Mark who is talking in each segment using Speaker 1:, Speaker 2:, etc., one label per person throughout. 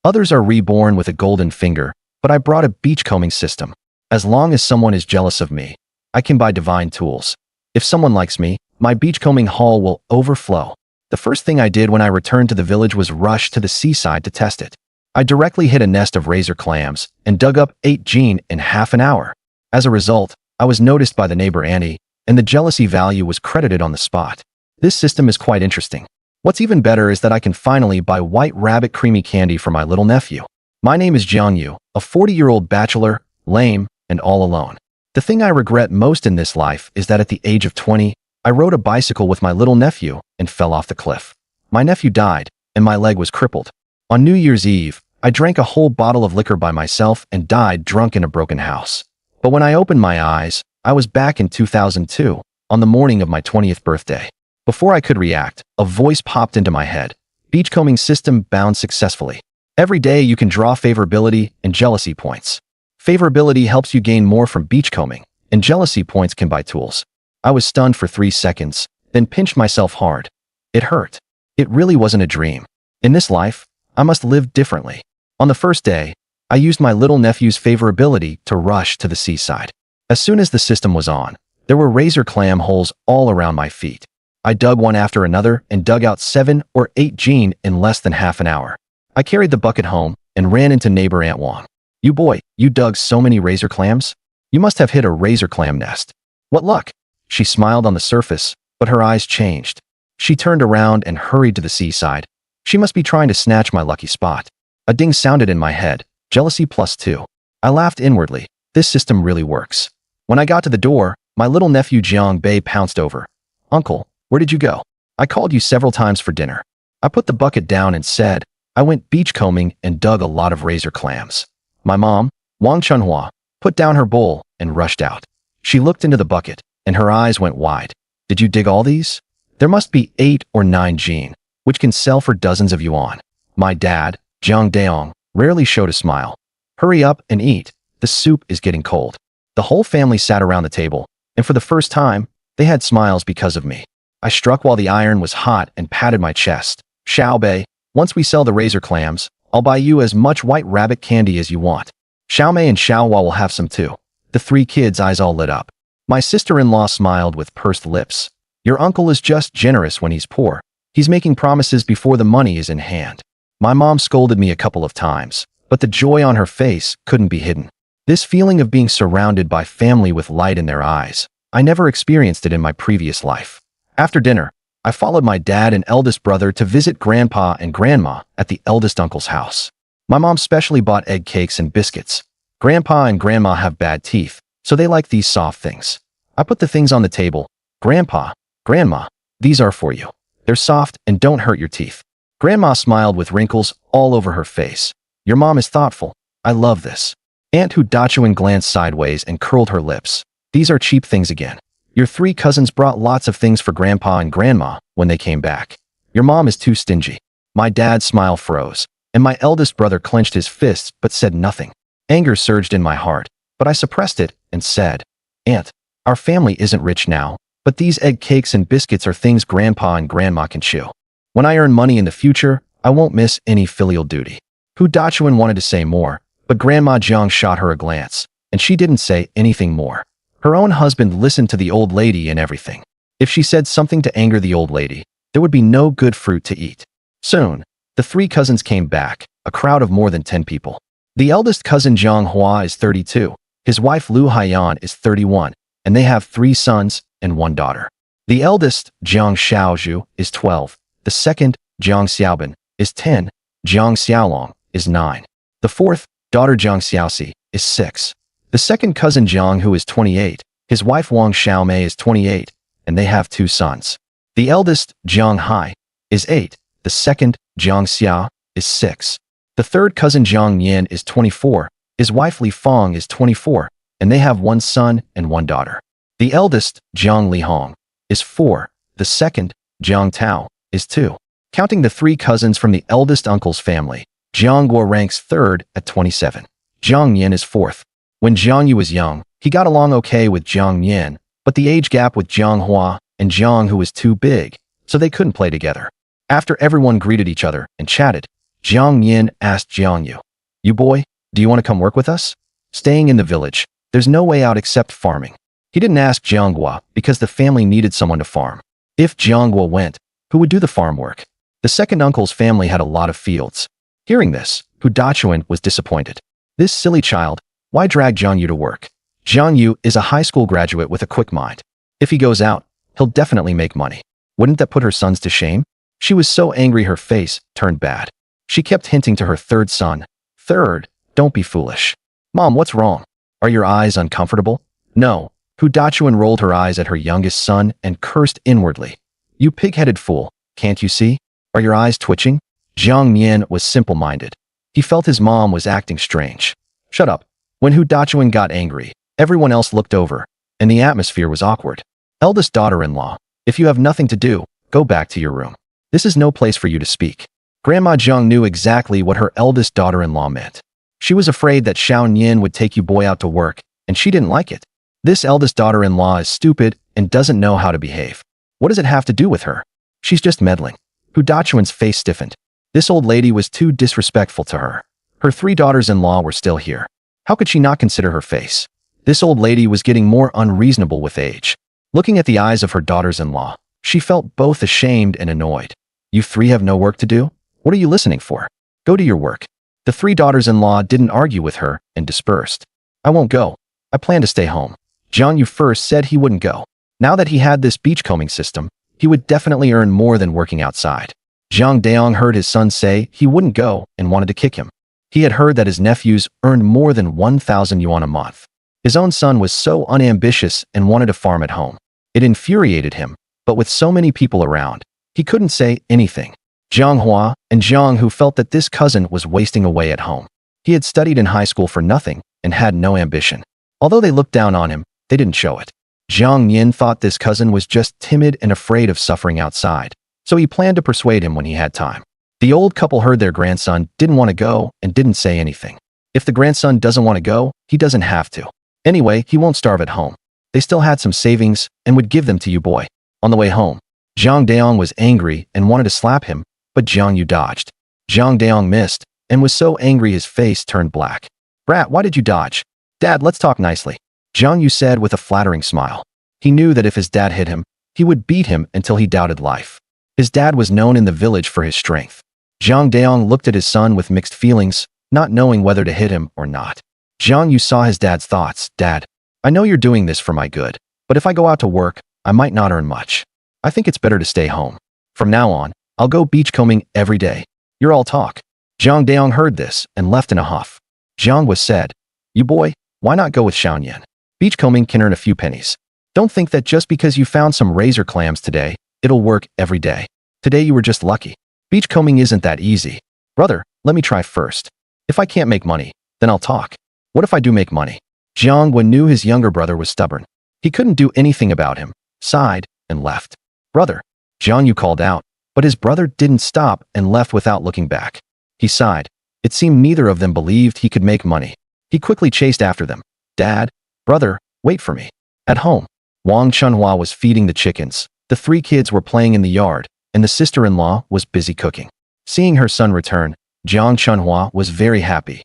Speaker 1: Others are reborn with a golden finger, but I brought a beachcombing system. As long as someone is jealous of me, I can buy divine tools. If someone likes me, my beachcombing haul will overflow. The first thing I did when I returned to the village was rush to the seaside to test it. I directly hit a nest of razor clams and dug up 8 gene in half an hour. As a result, I was noticed by the neighbor Annie, and the jealousy value was credited on the spot. This system is quite interesting. What's even better is that I can finally buy white rabbit creamy candy for my little nephew. My name is Jiang Yue, a 40-year-old bachelor, lame, and all alone. The thing I regret most in this life is that at the age of 20, I rode a bicycle with my little nephew and fell off the cliff. My nephew died, and my leg was crippled. On New Year's Eve, I drank a whole bottle of liquor by myself and died drunk in a broken house. But when I opened my eyes, I was back in 2002, on the morning of my 20th birthday. Before I could react, a voice popped into my head. Beachcombing system bound successfully. Every day you can draw favorability and jealousy points. Favorability helps you gain more from beachcombing, and jealousy points can buy tools. I was stunned for 3 seconds, then pinched myself hard. It hurt. It really wasn't a dream. In this life, I must live differently. On the first day, I used my little nephew's favorability to rush to the seaside. As soon as the system was on, there were razor clam holes all around my feet. I dug one after another and dug out 7 or 8 gene in less than half an hour. I carried the bucket home and ran into neighbor Aunt Wang. "You boy, you dug so many razor clams? You must have hit a razor clam nest. What luck?" She smiled on the surface, but her eyes changed. She turned around and hurried to the seaside. She must be trying to snatch my lucky spot. A ding sounded in my head. Jealousy +2. I laughed inwardly. This system really works. When I got to the door, my little nephew Jiang Bei pounced over. "Uncle, where did you go? I called you several times for dinner." I put the bucket down and said, "I went beachcombing and dug a lot of razor clams." My mom, Wang Chunhua, put down her bowl and rushed out. She looked into the bucket, and her eyes went wide. "Did you dig all these? There must be 8 or 9 gene, which can sell for dozens of yuan." My dad, Jiang Daong, rarely showed a smile. "Hurry up and eat. The soup is getting cold." The whole family sat around the table, and for the first time, they had smiles because of me. I struck while the iron was hot and patted my chest. "Xiao Bei, once we sell the razor clams, I'll buy you as much white rabbit candy as you want. Xiao Mei and Xiao Hua will have some too." The 3 kids' eyes all lit up. My sister-in-law smiled with pursed lips. "Your uncle is just generous when he's poor. He's making promises before the money is in hand." My mom scolded me a couple of times, but the joy on her face couldn't be hidden. This feeling of being surrounded by family with light in their eyes, I never experienced it in my previous life. After dinner, I followed my dad and eldest brother to visit Grandpa and Grandma at the eldest uncle's house. My mom specially bought egg cakes and biscuits. Grandpa and Grandma have bad teeth, so they like these soft things. I put the things on the table. "Grandpa, Grandma, these are for you. They're soft and don't hurt your teeth." Grandma smiled with wrinkles all over her face. "Your mom is thoughtful. I love this." Aunt Hu Dachuan glanced sideways and curled her lips. "These are cheap things again. Your 3 cousins brought lots of things for Grandpa and Grandma when they came back. Your mom is too stingy." My dad's smile froze, and my eldest brother clenched his fists but said nothing. Anger surged in my heart, but I suppressed it and said, "Aunt, our family isn't rich now, but these egg cakes and biscuits are things Grandpa and Grandma can chew. When I earn money in the future, I won't miss any filial duty." Hu Dachuan wanted to say more, but Grandma Jiang shot her a glance, and she didn't say anything more. Her own husband listened to the old lady and everything. If she said something to anger the old lady, there would be no good fruit to eat. Soon, the 3 cousins came back, a crowd of more than 10 people. The eldest cousin Zhang Hua is 32, his wife Lu Haiyan is 31, and they have 3 sons and 1 daughter. The eldest, Jiang Xiaozhu, is 12, the second, Jiang Xiaobin, is 10, Jiang Xiaolong is 9. The 4th, daughter Jiang Xiaoxi, is 6. The second cousin Jiang Hu is 28, his wife Wang Xiaomei is 28, and they have 2 sons. The eldest, Jiang Hai, is 8, the second, Jiang Xia, is 6. The third cousin Jiang Yin is 24, his wife Li Fong is 24, and they have 1 son and 1 daughter. The eldest, Jiang Li Hong, is 4, the second, Jiang Tao, is 2. Counting the 3 cousins from the eldest uncle's family, Jiang Guo ranks 3rd at 27. Jiang Yin is 4th. When Jiang Yue was young, he got along okay with Jiang Yin, but the age gap with Jiang Hua and Jiang Hu was too big, so they couldn't play together. After everyone greeted each other and chatted, Jiang Yin asked Jiang Yue. You boy, do you want to come work with us? Staying in the village, there's no way out except farming. He didn't ask Jiang Yue because the family needed someone to farm. If Jiang Yue went, who would do the farm work? The second uncle's family had a lot of fields. Hearing this, Hu Dachuan was disappointed. This silly child, why drag Jiang Yue to work? Jiang Yue is a high school graduate with a quick mind. If he goes out, he'll definitely make money. Wouldn't that put her sons to shame? She was so angry her face turned bad. She kept hinting to her third son, "Third, don't be foolish." "Mom, what's wrong? Are your eyes uncomfortable?" "No." Hu Dachuan rolled her eyes at her youngest son and cursed inwardly. "You pig-headed fool, can't you see? Are your eyes twitching?" Jiang Mian was simple-minded. He felt his mom was acting strange. "Shut up." When Hu Dachuan got angry, everyone else looked over, and the atmosphere was awkward. "Eldest daughter-in-law, if you have nothing to do, go back to your room. This is no place for you to speak." Grandma Jiang knew exactly what her eldest daughter-in-law meant. She was afraid that Xiao Nian would take you boy out to work, and she didn't like it. This eldest daughter-in-law is stupid and doesn't know how to behave. What does it have to do with her? She's just meddling. Hu Dachuan's face stiffened. This old lady was too disrespectful to her. Her 3 daughters-in-law were still here. How could she not consider her face? This old lady was getting more unreasonable with age. Looking at the eyes of her daughters-in-law, she felt both ashamed and annoyed. "You 3 have no work to do? What are you listening for? Go to your work." The 3 daughters-in-law didn't argue with her and dispersed. "I won't go. I plan to stay home." Jiang Yue first said he wouldn't go. Now that he had this beachcombing system, he would definitely earn more than working outside. Jiang Daong heard his son say he wouldn't go and wanted to kick him. He had heard that his nephews earned more than 1,000 yuan a month. His own son was so unambitious and wanted to farm at home. It infuriated him, but with so many people around, he couldn't say anything. Jiang Hua and Jiang Hu felt that this cousin was wasting away at home. He had studied in high school for nothing and had no ambition. Although they looked down on him, they didn't show it. Jiang Yin thought this cousin was just timid and afraid of suffering outside, so he planned to persuade him when he had time. The old couple heard their grandson didn't want to go and didn't say anything. If the grandson doesn't want to go, he doesn't have to. Anyway, he won't starve at home. They still had some savings and would give them to you boy. On the way home, Jiang Daong was angry and wanted to slap him, but Jiang Yue dodged. Jiang Daong missed and was so angry his face turned black. "Brat, why did you dodge?" "Dad, let's talk nicely," Jiang Yue said with a flattering smile. He knew that if his dad hit him, he would beat him until he doubted life. His dad was known in the village for his strength. Jiang Daong looked at his son with mixed feelings, not knowing whether to hit him or not. Jiang Yue saw his dad's thoughts. "Dad, I know you're doing this for my good, but if I go out to work, I might not earn much. I think it's better to stay home. From now on, I'll go beachcombing every day. You're all talk." Jiang Daong heard this and left in a huff. Jiang was said, "You boy, why not go with Xiaonian? Beachcombing can earn a few pennies. Don't think that just because you found some razor clams today, it'll work every day. Today you were just lucky. Beachcombing isn't that easy. Brother, let me try first. If I can't make money, then I'll talk. What if I do make money?" Jiang Yue knew his younger brother was stubborn. He couldn't do anything about him, sighed, and left. "Brother," Jiang Yue called out, but his brother didn't stop and left without looking back. He sighed. It seemed neither of them believed he could make money. He quickly chased after them. "Dad, brother, wait for me." At home, Wang Chunhua was feeding the chickens. The 3 kids were playing in the yard, and the sister-in-law was busy cooking. Seeing her son return, Jiang Chunhua was very happy.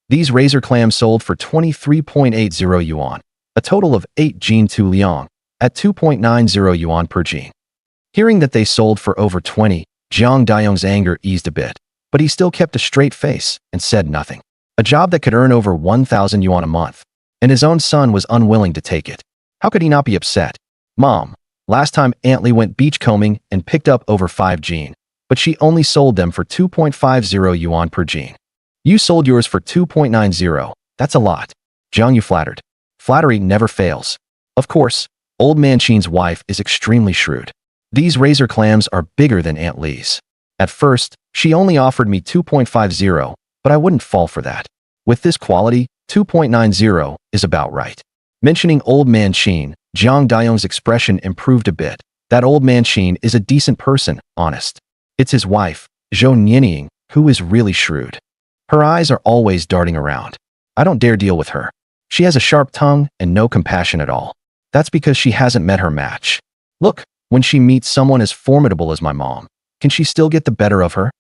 Speaker 1: These razor clams sold for 23.80 yuan, a total of 8 jin 2 liang, at 2.90 yuan per jin. Hearing that they sold for over 20, Jiang Daong's anger eased a bit, but he still kept a straight face and said nothing. A job that could earn over 1,000 yuan a month, and his own son was unwilling to take it. How could he not be upset? "Mom, last time Aunt Lee went beachcombing and picked up over 5 jin, but she only sold them for 2.50 yuan per jin. You sold yours for 2.90, that's a lot." Jiang Yue flattered. Flattery never fails. Of course, Old Man Qin's wife is extremely shrewd. These razor clams are bigger than Aunt Lee's. At first, she only offered me 2.50, but I wouldn't fall for that. With this quality, 2.90 is about right. Mentioning Old Man Qin, Jiang Daong's expression improved a bit. That Old Man Qin is a decent person, honest. It's his wife, Zhou Nianying, who is really shrewd. Her eyes are always darting around. I don't dare deal with her. She has a sharp tongue and no compassion at all. That's because she hasn't met her match. Look, when she meets someone as formidable as my mom, can she still get the better of her?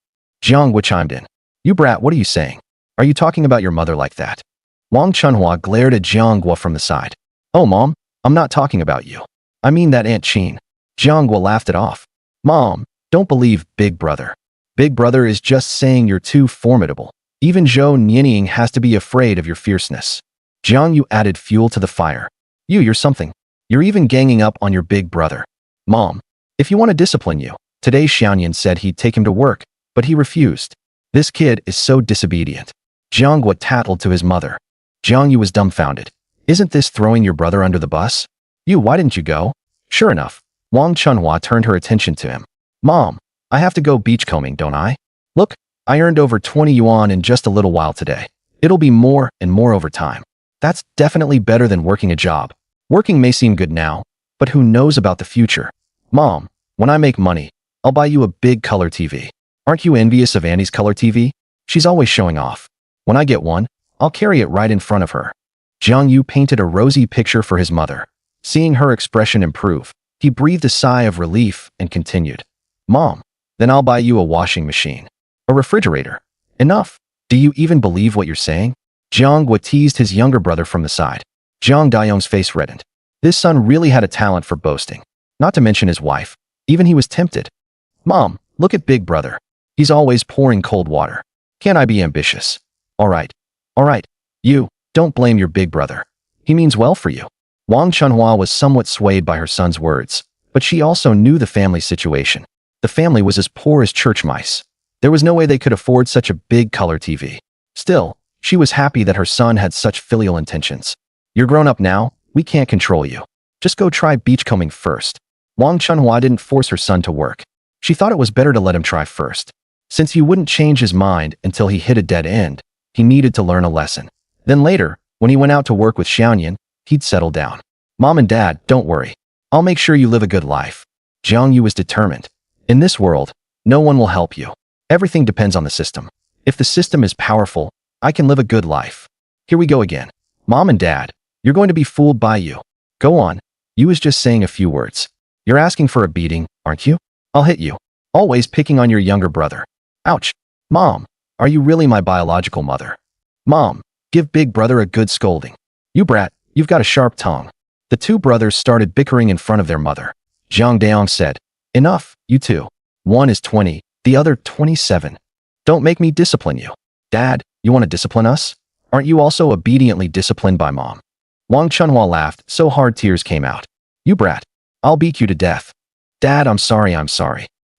Speaker 1: Jiang Yue chimed in. You brat, what are you saying? Are you talking about your mother like that? Wang Chunhua glared at Jiang Yue from the side. Oh, Mom, I'm not talking about you. I mean that Aunt Qin. Jiang Yue laughed it off. Mom, don't believe Big Brother. Big Brother is just saying you're too formidable. Even Zhou Nianying has to be afraid of your fierceness. Jiang Yue added fuel to the fire. You're something. You're even ganging up on your big brother. Mom, if you want to discipline you. Today Xiaoyan said he'd take him to work, but he refused. This kid is so disobedient. Jiang Yue tattled to his mother. Jiang Yue was dumbfounded. Isn't this throwing your brother under the bus? Why didn't you go? Sure enough, Wang Chunhua turned her attention to him. Mom, I have to go beachcombing, don't I? Look, I earned over 20 yuan in just a little while today. It'll be more and more over time. That's definitely better than working a job. Working may seem good now, but who knows about the future? Mom, when I make money, I'll buy you a big color TV. Aren't you envious of Annie's color TV? She's always showing off. When I get one, I'll carry it right in front of her. Jiang Yue painted a rosy picture for his mother. Seeing her expression improve, he breathed a sigh of relief and continued. Mom, then I'll buy you a washing machine. A refrigerator. Enough. Do you even believe what you're saying? Jiang Yue teased his younger brother from the side. Jiang Dayong's face reddened. This son really had a talent for boasting. Not to mention his wife. Even he was tempted. Mom, look at Big Brother. He's always pouring cold water. Can't I be ambitious? All right. You, don't blame your big brother. He means well for you. Wang Chunhua was somewhat swayed by her son's words, but she also knew the family situation. The family was as poor as church mice. There was no way they could afford such a big color TV. Still, she was happy that her son had such filial intentions. You're grown up now, we can't control you. Just go try beachcombing first. Wang Chunhua didn't force her son to work. She thought it was better to let him try first. Since he wouldn't change his mind until he hit a dead end, he needed to learn a lesson. Then later, when he went out to work with Xiaoyan, he'd settle down. Mom and Dad, don't worry. I'll make sure you live a good life. Jiang Yue was determined. In this world, no one will help you. Everything depends on the system. If the system is powerful, I can live a good life. Here we go again. Mom and Dad, you're going to be fooled by you. Go on. You was just saying a few words. You're asking for a beating, aren't you? I'll hit you. Always picking on your younger brother. Ouch. Mom, are you really my biological mother? Mom, give Big Brother a good scolding. You brat, you've got a sharp tongue. The two brothers started bickering in front of their mother. Jiang Daong said, Enough, you two. One is 20, the other 27. Don't make me discipline you. Dad, you want to discipline us? Aren't you also obediently disciplined by Mom? Wang Chunhua laughed so hard tears came out. You brat, I'll beat you to death. Dad, I'm sorry.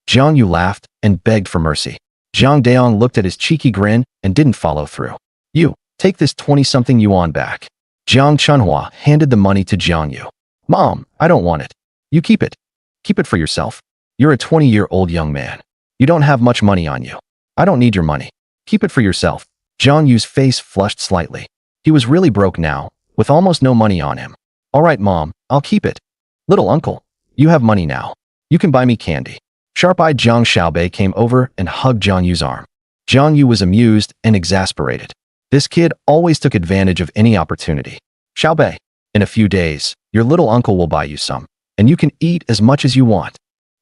Speaker 1: Jiang Yue laughed and begged for mercy. Jiang Daong looked at his cheeky grin and didn't follow through. You, take this 20-something yuan back. Jiang Chunhua handed the money to Jiang Yue. Mom, I don't want it. You keep it. Keep it for yourself. You're a 20-year-old young man. You don't have much money on you. I don't need your money. Keep it for yourself. Jiang Yue's face flushed slightly. He was really broke now, with almost no money on him. All right, Mom, I'll keep it. Little uncle, you have money now. You can buy me candy. Sharp-eyed Zhang Xiaobei came over and hugged Jiang Yue's arm. Jiang Yue was amused and exasperated. This kid always took advantage of any opportunity. Xiaobei, in a few days, your little uncle will buy you some, and you can eat as much as you want.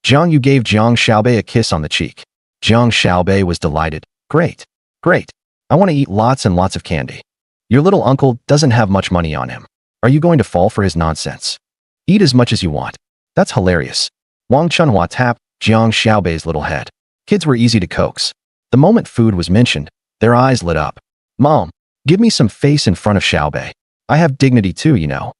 Speaker 1: Jiang Yue gave Zhang Xiaobei a kiss on the cheek. Zhang Xiaobei was delighted. Great. I want to eat lots and lots of candy. Your little uncle doesn't have much money on him. Are you going to fall for his nonsense? Eat as much as you want. That's hilarious. Wang Chunhua tapped Jiang Xiaobei's little head. Kids were easy to coax. The moment food was mentioned, their eyes lit up. Mom, give me some face in front of Xiaobei. I have dignity too, you know.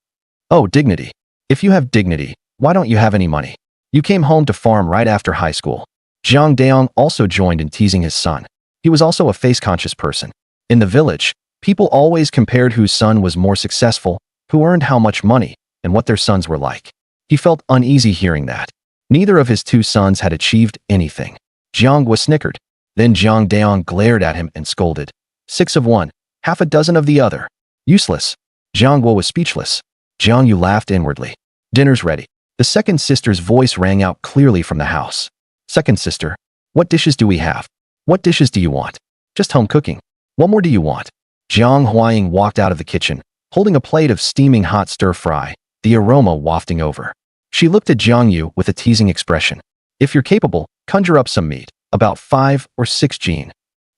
Speaker 1: Oh, dignity. If you have dignity, why don't you have any money? You came home to farm right after high school. Jiang Daong also joined in teasing his son. He was also a face-conscious person. In the village, people always compared whose son was more successful, who earned how much money, and what their sons were like. He felt uneasy hearing that. Neither of his two sons had achieved anything. Jiang Yue snickered. Then Jiang Daong glared at him and scolded. 6 of one, half a dozen of the other. Useless. Jiang Yue was speechless. Jiang Yue laughed inwardly. Dinner's ready. The second sister's voice rang out clearly from the house. Second sister, what dishes do we have? What dishes do you want? Just home cooking. What more do you want? Jiang Huaying walked out of the kitchen, holding a plate of steaming hot stir-fry, the aroma wafting over. She looked at Jiang Yue with a teasing expression. If you're capable, conjure up some meat. About 5 or 6 Jean.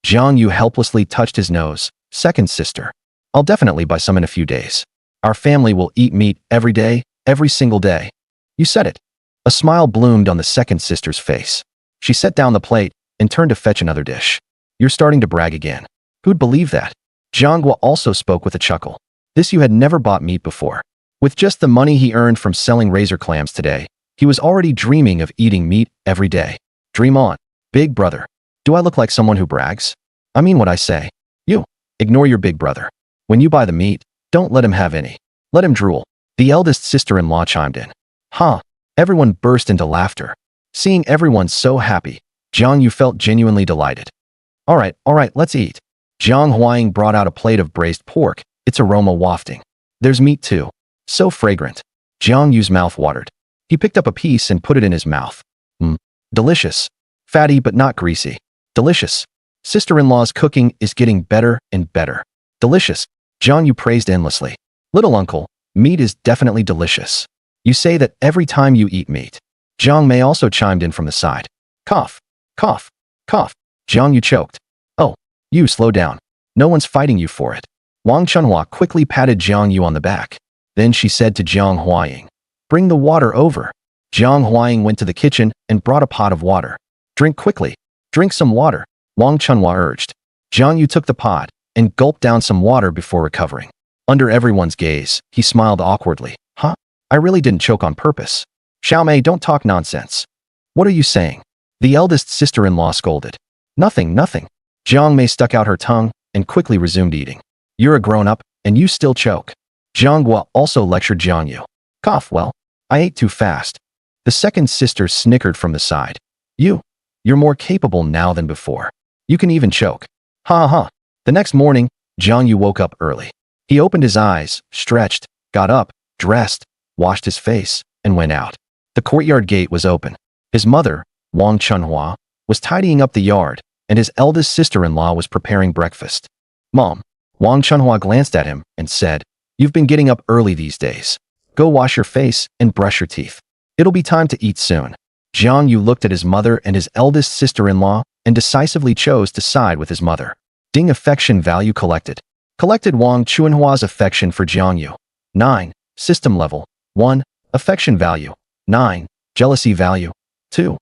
Speaker 1: Jiang Yue helplessly touched his nose. Second sister. I'll definitely buy some in a few days. Our family will eat meat every day, every single day. You said it. A smile bloomed on the second sister's face. She set down the plate and turned to fetch another dish. You're starting to brag again. Who'd believe that? Jiang Yue also spoke with a chuckle. This you had never bought meat before. With just the money he earned from selling razor clams today, he was already dreaming of eating meat every day. Dream on. Big brother. Do I look like someone who brags? I mean what I say. You. Ignore your big brother. When you buy the meat, don't let him have any. Let him drool. The eldest sister-in-law chimed in. Huh. Everyone burst into laughter. Seeing everyone so happy, Jiang Yue felt genuinely delighted. All right, let's eat. Jiang Huang brought out a plate of braised pork, its aroma wafting. There's meat too. So fragrant. Jiang Yue's mouth watered. He picked up a piece and put it in his mouth. Delicious. Fatty but not greasy. Delicious. Sister-in-law's cooking is getting better and better. Delicious. Jiang Yue praised endlessly. Little uncle, meat is definitely delicious. You say that every time you eat meat. Jiang Mei also chimed in from the side. Cough. Cough. Cough. Jiang Yue choked. Oh, you slow down. No one's fighting you for it. Wang Chunhua quickly patted Jiang Yue on the back. Then she said to Jiang Huang, bring the water over. Jiang Huang went to the kitchen and brought a pot of water. Drink quickly. Drink some water, Wang Chunhua urged. Jiang Yue took the pot and gulped down some water before recovering. Under everyone's gaze, he smiled awkwardly. Huh? I really didn't choke on purpose. Xiaomei, don't talk nonsense. What are you saying? The eldest sister-in-law scolded. Nothing. Jiang Mei stuck out her tongue and quickly resumed eating. You're a grown-up, and you still choke. Jiang Yue also lectured Jiang Yue. Cough, well, I ate too fast. The second sister snickered from the side. You're more capable now than before. You can even choke. Ha. The next morning, Jiang Yue woke up early. He opened his eyes, stretched, got up, dressed, washed his face, and went out. The courtyard gate was open. His mother, Wang Chunhua, was tidying up the yard, and his eldest sister-in-law was preparing breakfast. Mom. Wang Chunhua glanced at him and said, You've been getting up early these days. Go wash your face and brush your teeth. It'll be time to eat soon. Jiang Yue looked at his mother and his eldest sister-in-law and decisively chose to side with his mother. Ding affection value collected. Collected Wang Chunhua's affection for Jiang Yue. 9. System level. 1. Affection value. 9. Jealousy value. 2.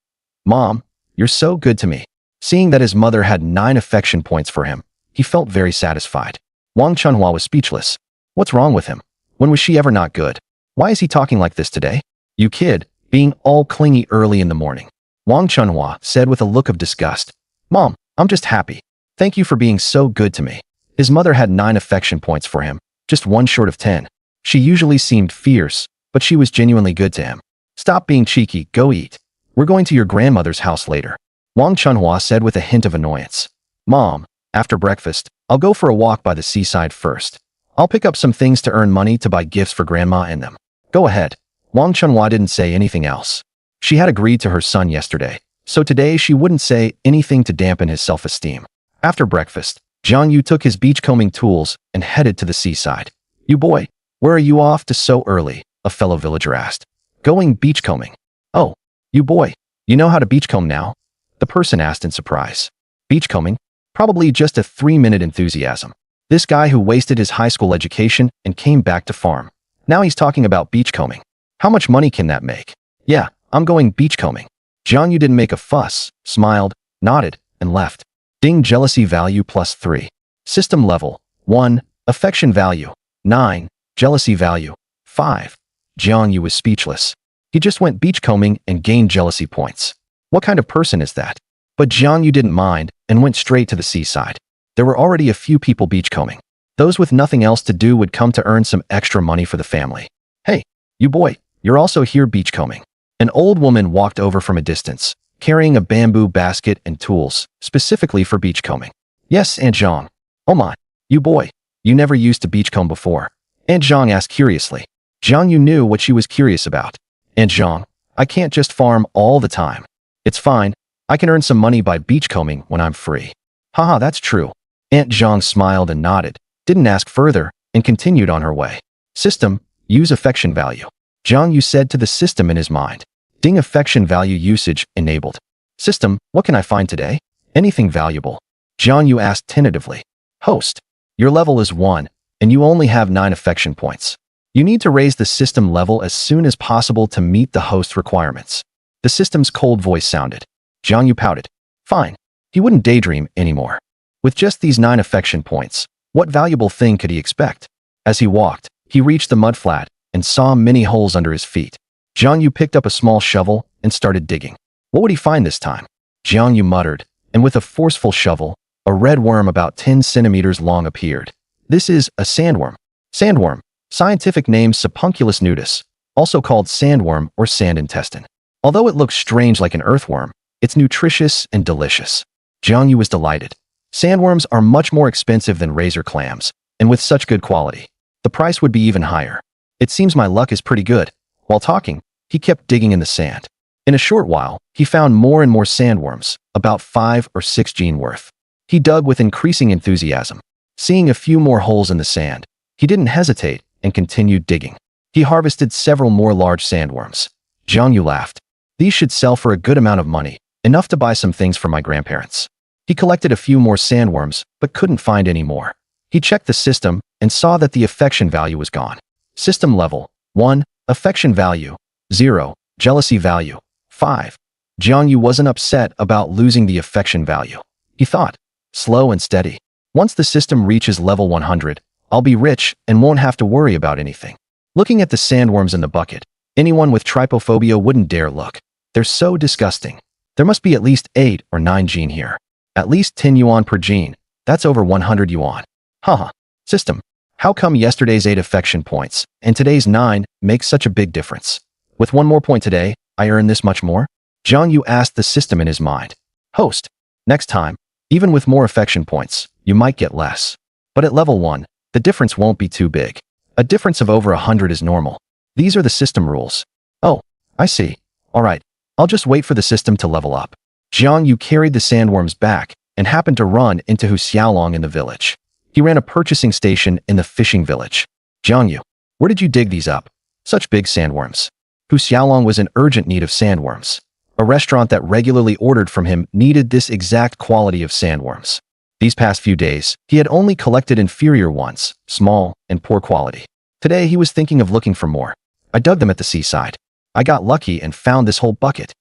Speaker 1: Mom, you're so good to me. Seeing that his mother had 9 affection points for him, he felt very satisfied. Wang Chunhua was speechless. What's wrong with him? When was she ever not good? Why is he talking like this today? You kid, being all clingy early in the morning. Wang Chunhua said with a look of disgust. Mom, I'm just happy. Thank you for being so good to me. His mother had 9 affection points for him, just 1 short of 10. She usually seemed fierce, but she was genuinely good to him. Stop being cheeky, go eat. We're going to your grandmother's house later. Wang Chunhua said with a hint of annoyance. Mom, after breakfast, I'll go for a walk by the seaside first. I'll pick up some things to earn money to buy gifts for grandma and them. Go ahead. Wang Chunhua didn't say anything else. She had agreed to her son yesterday, so today she wouldn't say anything to dampen his self-esteem. After breakfast, Jiang Yue took his beachcombing tools and headed to the seaside. You boy, where are you off to so early? A fellow villager asked. Going beachcombing. Oh, you boy, you know how to beachcomb now? The person asked in surprise. Beachcombing? Probably just a 3-minute enthusiasm. This guy who wasted his high school education and came back to farm. Now he's talking about beachcombing. How much money can that make? Yeah, I'm going beachcombing. Jiang Yue didn't make a fuss, smiled, nodded, and left. Ding jealousy value +3. System level. 1. Affection value. 9. Jealousy value. 5. Jiang Yue was speechless. He just went beachcombing and gained jealousy points. What kind of person is that? But Jiang Yue didn't mind and went straight to the seaside. There were already a few people beachcombing. Those with nothing else to do would come to earn some extra money for the family. Hey, you boy, you're also here beachcombing. An old woman walked over from a distance, carrying a bamboo basket and tools, specifically for beachcombing. Yes, Aunt Zhang. Oh my, you boy, you never used to beachcomb before. Aunt Zhang asked curiously. Jiang Yue knew what she was curious about. Aunt Zhang, I can't just farm all the time. It's fine, I can earn some money by beachcombing when I'm free. Haha, that's true. Aunt Zhang smiled and nodded, didn't ask further, and continued on her way. System, use affection value. Jiang Yue said to the system in his mind. Ding affection value usage enabled. System, what can I find today? Anything valuable? Jiang Yue asked tentatively. Host, your level is 1, and you only have 9 affection points. You need to raise the system level as soon as possible to meet the host requirements. The system's cold voice sounded. Jiang Yue pouted. Fine. He wouldn't daydream anymore. With just these 9 affection points, what valuable thing could he expect? As he walked, he reached the mud flat and saw many holes under his feet. Jiang Yue picked up a small shovel and started digging. What would he find this time? Jiang Yue muttered, and with a forceful shovel, a red worm about 10 centimeters long appeared. This is a sandworm. Sandworm, scientific name Sipunculus nudus, also called sandworm or sand intestine. Although it looks strange like an earthworm, it's nutritious and delicious. Jiang Yue was delighted. Sandworms are much more expensive than razor clams, and with such good quality, the price would be even higher. It seems my luck is pretty good. While talking, he kept digging in the sand. In a short while, he found more and more sandworms, about 5 or 6 gene worth. He dug with increasing enthusiasm. Seeing a few more holes in the sand, he didn't hesitate and continued digging. He harvested several more large sandworms. Jiang Yue laughed. These should sell for a good amount of money, enough to buy some things for my grandparents. He collected a few more sandworms, but couldn't find any more. He checked the system and saw that the affection value was gone. System level, 1, affection value, 0, jealousy value, 5. Jiang Yue wasn't upset about losing the affection value. He thought, slow and steady. Once the system reaches level 100, I'll be rich and won't have to worry about anything. Looking at the sandworms in the bucket, anyone with trypophobia wouldn't dare look. They're so disgusting. There must be at least 8 or 9 gene here. At least 10 yuan per gene. That's over 100 yuan. Haha. System, how come yesterday's 8 affection points and today's 9 makes such a big difference? With 1 more point today, I earn this much more? Jiang Yue asked the system in his mind. Host, next time, even with more affection points, you might get less. But at level 1, the difference won't be too big. A difference of over 100 is normal. These are the system rules. Oh, I see. Alright, I'll just wait for the system to level up. Jiang Yue carried the sandworms back and happened to run into Hu Xiaolong in the village. He ran a purchasing station in the fishing village. Jiang Yue, where did you dig these up? Such big sandworms. Hu Xiaolong was in urgent need of sandworms. A restaurant that regularly ordered from him needed this exact quality of sandworms. These past few days, he had only collected inferior ones, small and poor quality. Today, he was thinking of looking for more. I dug them at the seaside. I got lucky and found this whole bucket.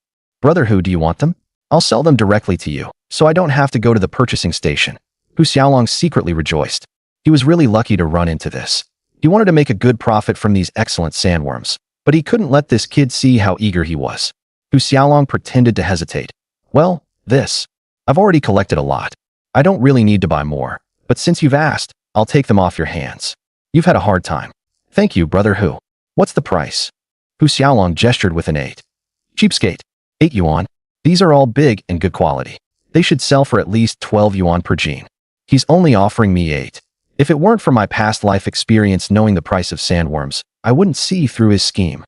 Speaker 1: Brother Hu, do you want them? I'll sell them directly to you, so I don't have to go to the purchasing station. Hu Xiaolong secretly rejoiced. He was really lucky to run into this. He wanted to make a good profit from these excellent sandworms, but he couldn't let this kid see how eager he was. Hu Xiaolong pretended to hesitate. Well, this. I've already collected a lot. I don't really need to buy more, but since you've asked, I'll take them off your hands. You've had a hard time. Thank you, Brother Hu. What's the price? Hu Xiaolong gestured with an 8. Cheapskate. 8 yuan. These are all big and good quality. They should sell for at least 12 yuan per gene. He's only offering me 8. If it weren't for my past life experience knowing the price of sandworms, I wouldn't see through his scheme.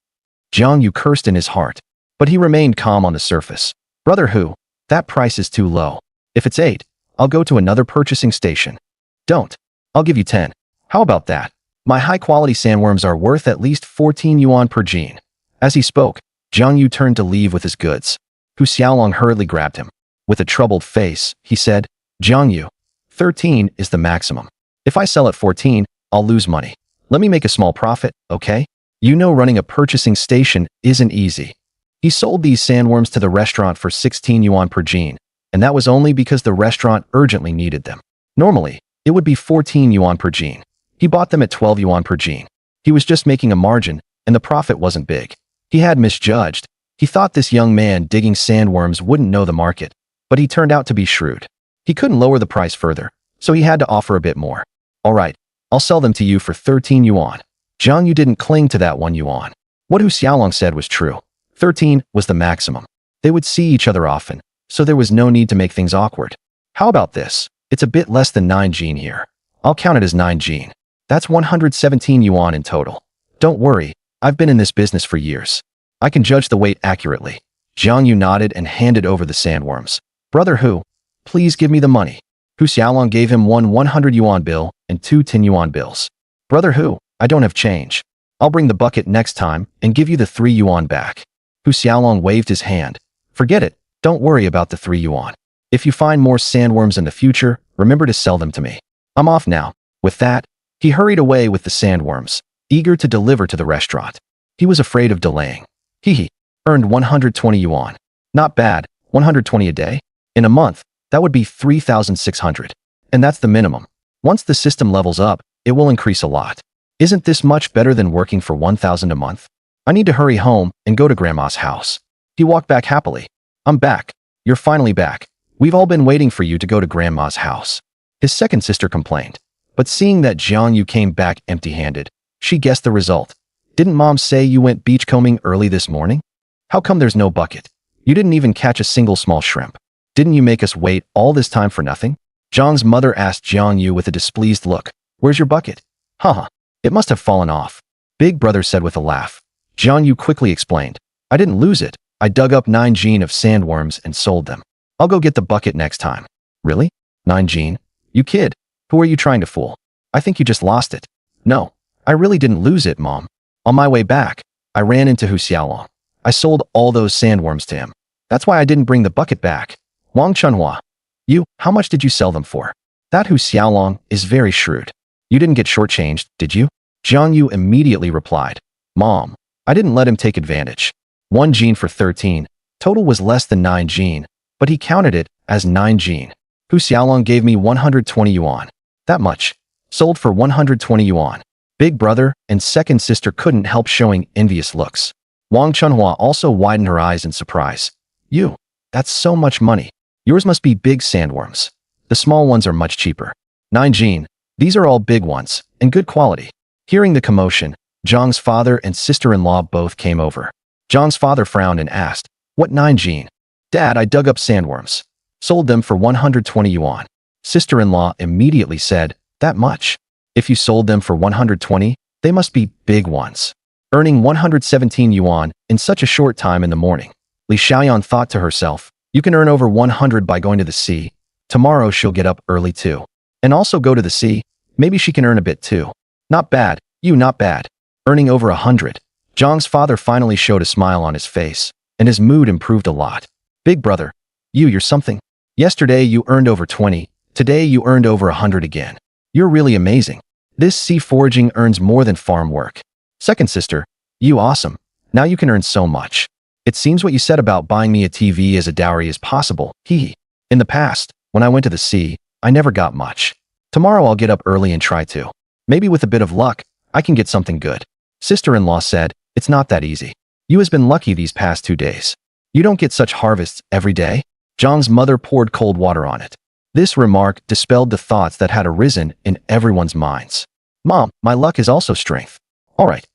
Speaker 1: Jiang Yue cursed in his heart, but he remained calm on the surface. Brother Hu, that price is too low. If it's 8, I'll go to another purchasing station. Don't. I'll give you 10. How about that? My high-quality sandworms are worth at least 14 yuan per gene. As he spoke, Jiang Yue turned to leave with his goods. Hu Xiaolong hurriedly grabbed him. With a troubled face, he said, Jiang Yue, 13 is the maximum. If I sell at 14, I'll lose money. Let me make a small profit, okay? You know running a purchasing station isn't easy. He sold these sandworms to the restaurant for 16 yuan per gene, and that was only because the restaurant urgently needed them. Normally, it would be 14 yuan per gene. He bought them at 12 yuan per gene. He was just making a margin, and the profit wasn't big. He had misjudged. He thought this young man digging sandworms wouldn't know the market, but he turned out to be shrewd. He couldn't lower the price further, so he had to offer a bit more. All right, I'll sell them to you for 13 yuan. Jiang Yue didn't cling to that 1 yuan. What Hu Xiaolong said was true. 13 was the maximum. They would see each other often, so there was no need to make things awkward. How about this? It's a bit less than 9 gene here. I'll count it as 9 gene. That's 117 yuan in total. Don't worry, I've been in this business for years. I can judge the weight accurately. Jiang Yue nodded and handed over the sandworms. Brother Hu, please give me the money. Hu Xiaolong gave him 1 100 yuan bill and 2 10 yuan bills. Brother Hu, I don't have change. I'll bring the bucket next time and give you the 3 yuan back. Hu Xiaolong waved his hand. Forget it. Don't worry about the 3 yuan. If you find more sandworms in the future, remember to sell them to me. I'm off now." With that, he hurried away with the sandworms, eager to deliver to the restaurant. He was afraid of delaying. He earned 120 yuan. Not bad, 120 a day. In a month, that would be 3,600. And that's the minimum. Once the system levels up, it will increase a lot. Isn't this much better than working for 1,000 a month? I need to hurry home and go to Grandma's house. He walked back happily. I'm back. You're finally back. We've all been waiting for you to go to Grandma's house. His second sister complained. But seeing that Jiang Yue came back empty-handed, she guessed the result. Didn't Mom say you went beachcombing early this morning? How come there's no bucket? You didn't even catch a single small shrimp. Didn't you make us wait all this time for nothing? Jiang's mother asked Jiang Yue with a displeased look. Where's your bucket? Haha, it must have fallen off. Big brother said with a laugh. Jiang Yue quickly explained. I didn't lose it. I dug up 9 Jin of sandworms and sold them. I'll go get the bucket next time. Really? 9 Jin? You kid. Who are you trying to fool? I think you just lost it. No, I really didn't lose it, Mom. On my way back, I ran into Hu Xiaolong. I sold all those sandworms to him. That's why I didn't bring the bucket back. Wang Chunhua. You, how much did you sell them for? That Hu Xiaolong is very shrewd. You didn't get shortchanged, did you? Jiang Yue immediately replied. Mom, I didn't let him take advantage. 1 Jin for 13. Total was less than 9 Jin, but he counted it as 9 Jin. Hu Xiaolong gave me 120 yuan. That much. Sold for 120 yuan. Big brother and second sister couldn't help showing envious looks. Wang Chunhua also widened her eyes in surprise. You, that's so much money. Yours must be big sandworms. The small ones are much cheaper. 9 Jin, these are all big ones, and good quality. Hearing the commotion, Zhang's father and sister-in-law both came over. Zhang's father frowned and asked, What 9 Jin? Dad, I dug up sandworms. Sold them for 120 yuan. Sister-in-law immediately said, That much? If you sold them for 120, they must be big ones. Earning 117 yuan in such a short time in the morning. Li Xiaoyan thought to herself, You can earn over 100 by going to the sea. Tomorrow she'll get up early too. And also go to the sea. Maybe she can earn a bit too. Not bad, not bad. Earning over 100. Zhang's father finally showed a smile on his face, and his mood improved a lot. Big brother, you're something. Yesterday you earned over 20, today you earned over 100 again. You're really amazing. This sea foraging earns more than farm work. Second sister, you awesome. Now you can earn so much. It seems what you said about buying me a TV as a dowry is possible. Hee. In the past, when I went to the sea, I never got much. Tomorrow I'll get up early and try to. Maybe with a bit of luck, I can get something good. Sister-in-law said, It's not that easy. You has been lucky these past 2 days. You don't get such harvests every day. Zhang's mother poured cold water on it. This remark dispelled the thoughts that had arisen in everyone's minds. Mom, my luck is also strength. All right.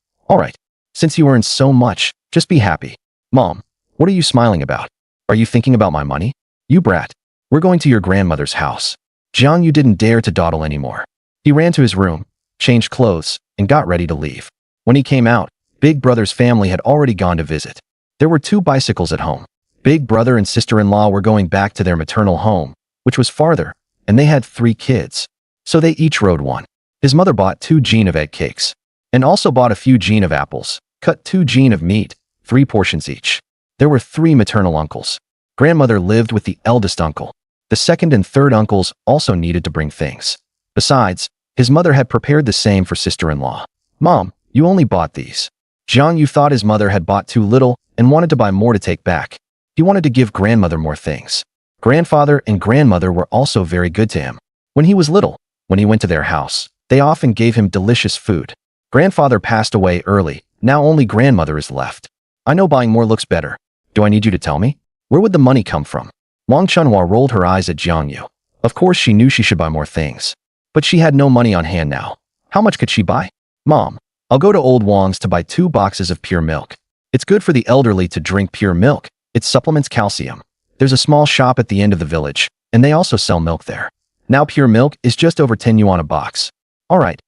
Speaker 1: Since you earn so much, just be happy. Mom, what are you smiling about? Are you thinking about my money? You brat. We're going to your grandmother's house. Jiang Yue didn't dare to dawdle anymore. He ran to his room, changed clothes, and got ready to leave. When he came out, Big Brother's family had already gone to visit. There were 2 bicycles at home. Big brother and sister-in-law were going back to their maternal home, which was farther, and they had 3 kids. So they each rode one. His mother bought 2 Jin of egg cakes, and also bought a few Jin of apples, cut 2 Jin of meat, 3 portions each. There were 3 maternal uncles. Grandmother lived with the eldest uncle. The second and third uncles also needed to bring things. Besides, his mother had prepared the same for sister-in-law. Mom, you only bought these. Jiang Yue thought his mother had bought too little and wanted to buy more to take back. He wanted to give grandmother more things. Grandfather and grandmother were also very good to him. When he was little, when he went to their house, they often gave him delicious food. Grandfather passed away early, now only grandmother is left. I know buying more looks better. Do I need you to tell me? Where would the money come from? Wang Chunhua rolled her eyes at Jiang Yue. Of course she knew she should buy more things. But she had no money on hand now. How much could she buy? Mom, I'll go to Old Wang's to buy 2 boxes of pure milk. It's good for the elderly to drink pure milk. It supplements calcium. There's a small shop at the end of the village, and they also sell milk there. Now pure milk is just over 10 yuan a box. All right.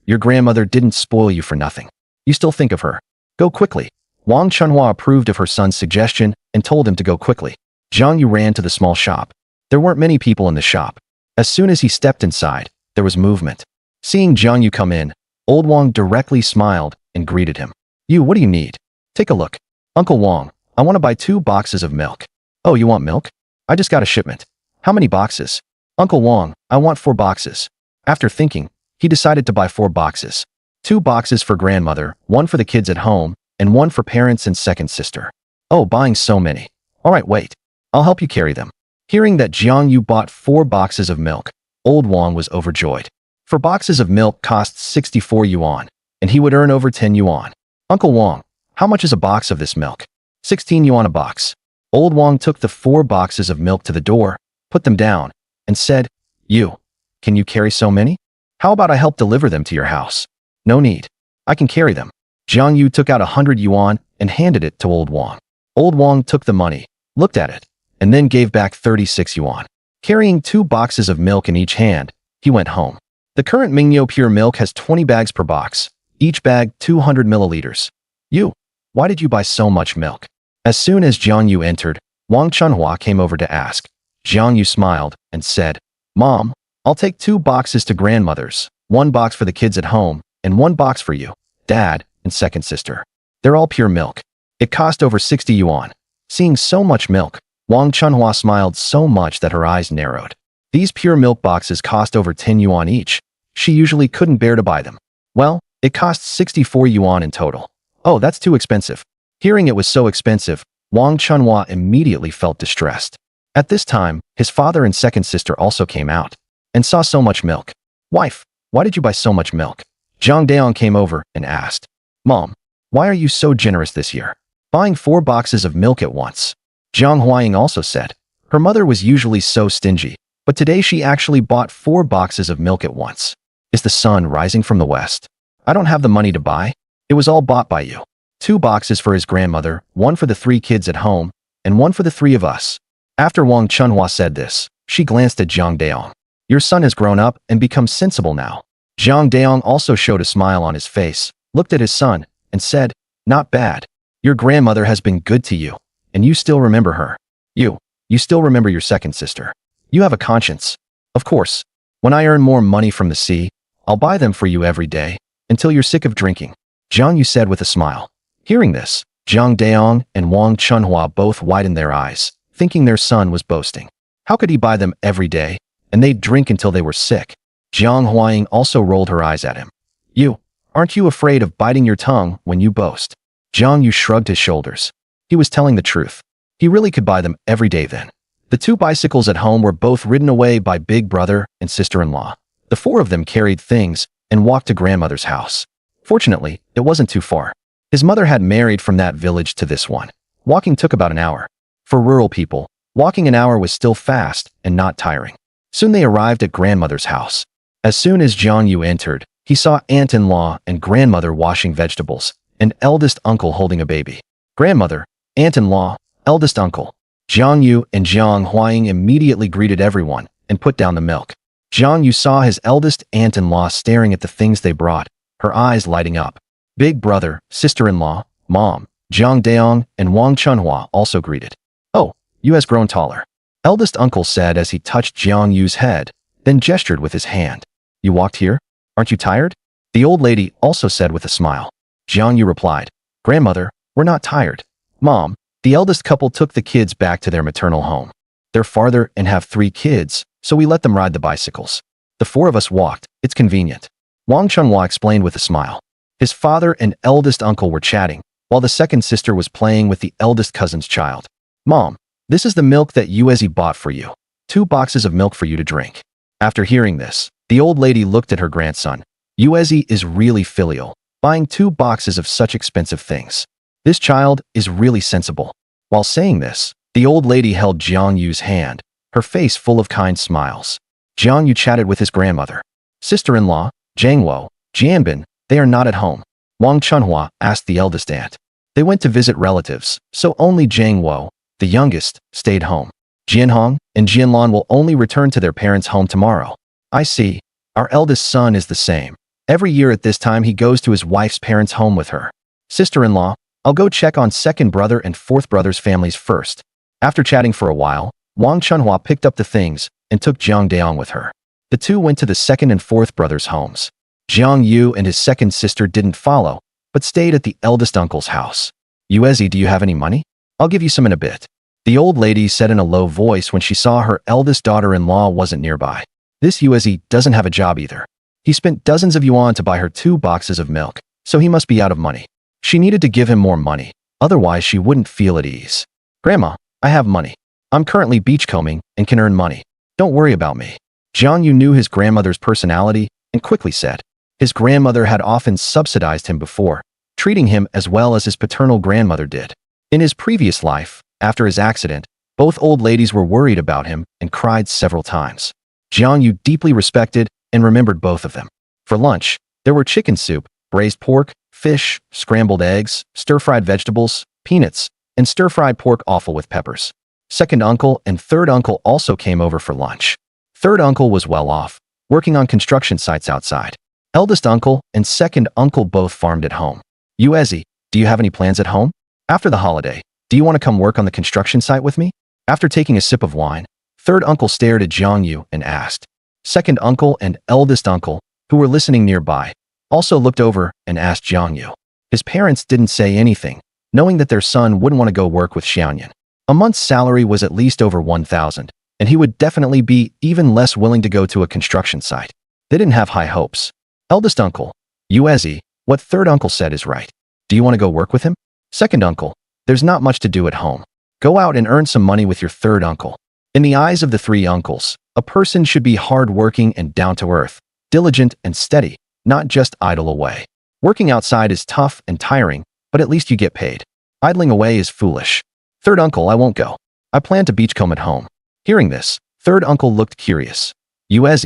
Speaker 1: Your grandmother didn't spoil you for nothing. You still think of her. Go quickly. Wang Chunhua approved of her son's suggestion and told him to go quickly. Jiang Yue ran to the small shop. There weren't many people in the shop. As soon as he stepped inside, there was movement. Seeing Jiang Yue come in, Old Wang directly smiled and greeted him. What do you need? Take a look. Uncle Wang, I want to buy 2 boxes of milk. Oh, you want milk? I just got a shipment. How many boxes? Uncle Wang, I want 4 boxes. After thinking, he decided to buy 4 boxes. 2 boxes for grandmother, 1 for the kids at home, and 1 for parents and second sister. Oh, buying so many. All right, wait. I'll help you carry them. Hearing that Jiang Yue bought 4 boxes of milk, old Wang was overjoyed. 4 boxes of milk cost 64 yuan, and he would earn over 10 yuan. Uncle Wang, how much is a box of this milk? 16 yuan a box. Old Wang took the 4 boxes of milk to the door, put them down, and said, You, can you carry so many? How about I help deliver them to your house? No need. I can carry them. Jiang Yue took out 100 yuan and handed it to Old Wang. Old Wang took the money, looked at it, and then gave back 36 yuan. Carrying 2 boxes of milk in each hand, he went home. The current Mingyo Pure milk has 20 bags per box, each bag 200 milliliters. You, why did you buy so much milk? As soon as Jiang Yue entered, Wang Chunhua came over to ask. Jiang Yue smiled and said, Mom, I'll take 2 boxes to grandmother's, 1 box for the kids at home, and 1 box for you, Dad, and second sister. They're all pure milk. It cost over 60 yuan. Seeing so much milk, Wang Chunhua smiled so much that her eyes narrowed. These pure milk boxes cost over 10 yuan each. She usually couldn't bear to buy them. Well, it cost 64 yuan in total. Oh, that's too expensive. Hearing it was so expensive, Wang Chunhua immediately felt distressed. At this time, his father and second sister also came out and saw so much milk. Wife, why did you buy so much milk? Zhang Daong came over and asked, Mom, why are you so generous this year? Buying 4 boxes of milk at once. Zhang Huaying also said, her mother was usually so stingy, but today she actually bought 4 boxes of milk at once. Is the sun rising from the west? I don't have the money to buy. It was all bought by you. 2 boxes for his grandmother, 1 for the 3 kids at home, and 1 for the 3 of us. After Wang Chunhua said this, she glanced at Zhang Daong. Your son has grown up and become sensible now. Zhang Daong also showed a smile on his face, looked at his son, and said, Not bad. Your grandmother has been good to you, and you still remember her. You still remember your second sister. You have a conscience. Of course, when I earn more money from the sea, I'll buy them for you every day, until you're sick of drinking. Jiang Yue said with a smile. Hearing this, Zhang Daong and Wang Chunhua both widened their eyes, thinking their son was boasting. How could he buy them every day, and they'd drink until they were sick? Jiang Huaying also rolled her eyes at him. You, aren't you afraid of biting your tongue when you boast? Jiang Yue shrugged his shoulders. He was telling the truth. He really could buy them every day then. The 2 bicycles at home were both ridden away by big brother and sister-in-law. The 4 of them carried things and walked to grandmother's house. Fortunately, it wasn't too far. His mother had married from that village to this one. Walking took about an hour. For rural people, walking an hour was still fast and not tiring. Soon they arrived at grandmother's house. As soon as Jiang Yue entered, he saw aunt-in-law and grandmother washing vegetables, and eldest uncle holding a baby. Grandmother, aunt-in-law, eldest uncle. Jiang Yue and Jiang Huaying immediately greeted everyone and put down the milk. Jiang Yue saw his eldest aunt-in-law staring at the things they brought, her eyes lighting up. Big brother, sister-in-law, mom, Zhang Daong, and Wang Chunhua also greeted. Oh, you has grown taller. Eldest uncle said as he touched Jiang Yue's head, then gestured with his hand. You walked here? Aren't you tired? The old lady also said with a smile. Jiang Yue replied, Grandmother, we're not tired. Mom, the eldest couple took the kids back to their maternal home. They're farther and have 3 kids, so we let them ride the bicycles. The 4 of us walked. It's convenient. Wang Chunhua explained with a smile. His father and eldest uncle were chatting, while the second sister was playing with the eldest cousin's child. Mom, this is the milk that Yuezi bought for you. 2 boxes of milk for you to drink. After hearing this, the old lady looked at her grandson. Yuezi is really filial, buying 2 boxes of such expensive things. This child is really sensible. While saying this, the old lady held Jiang Yue's hand, her face full of kind smiles. Jiang Yue chatted with his grandmother. Sister-in-law, Jiangwo, Jianbin, they are not at home. Wang Chunhua asked the eldest aunt. They went to visit relatives, so only Jiangwo, the youngest, stayed home. Jianhong and Jianlan will only return to their parents' home tomorrow. I see. Our eldest son is the same. Every year at this time he goes to his wife's parents' home with her. Sister-in-law, I'll go check on second brother and fourth brother's families first. After chatting for a while, Wang Chunhua picked up the things and took Jiang Daong with her. The 2 went to the second and fourth brothers' homes. Jiang Yue and his second sister didn't follow, but stayed at the eldest uncle's house. Yuezi, do you have any money? I'll give you some in a bit. The old lady said in a low voice when she saw her eldest daughter-in-law wasn't nearby. This Yue doesn't have a job either. He spent dozens of yuan to buy her 2 boxes of milk, so he must be out of money. She needed to give him more money, otherwise she wouldn't feel at ease. Grandma, I have money. I'm currently beachcombing and can earn money. Don't worry about me. Jiang Yue knew his grandmother's personality and quickly said. His grandmother had often subsidized him before, treating him as well as his paternal grandmother did. In his previous life, after his accident, both old ladies were worried about him and cried several times. Jiang Yue deeply respected and remembered both of them. For lunch, there were chicken soup, braised pork, fish, scrambled eggs, stir-fried vegetables, peanuts, and stir-fried pork offal with peppers. Second uncle and third uncle also came over for lunch. Third uncle was well off, working on construction sites outside. Eldest uncle and second uncle both farmed at home. Yue, do you have any plans at home? After the holiday, do you want to come work on the construction site with me? After taking a sip of wine, third uncle stared at Jiang Yue and asked. Second uncle and eldest uncle, who were listening nearby, also looked over and asked Jiang Yue. His parents didn't say anything, knowing that their son wouldn't want to go work with Xiaoyan. A month's salary was at least over 1,000, and he would definitely be even less willing to go to a construction site. They didn't have high hopes. Eldest uncle, Yue, what third uncle said is right. Do you want to go work with him? Second uncle, there's not much to do at home. Go out and earn some money with your third uncle. In the eyes of the 3 uncles, a person should be hard-working and down-to-earth, diligent and steady, not just idle away. Working outside is tough and tiring, but at least you get paid. Idling away is foolish. Third uncle, I won't go. I plan to beachcomb at home. Hearing this, third uncle looked curious. Yue,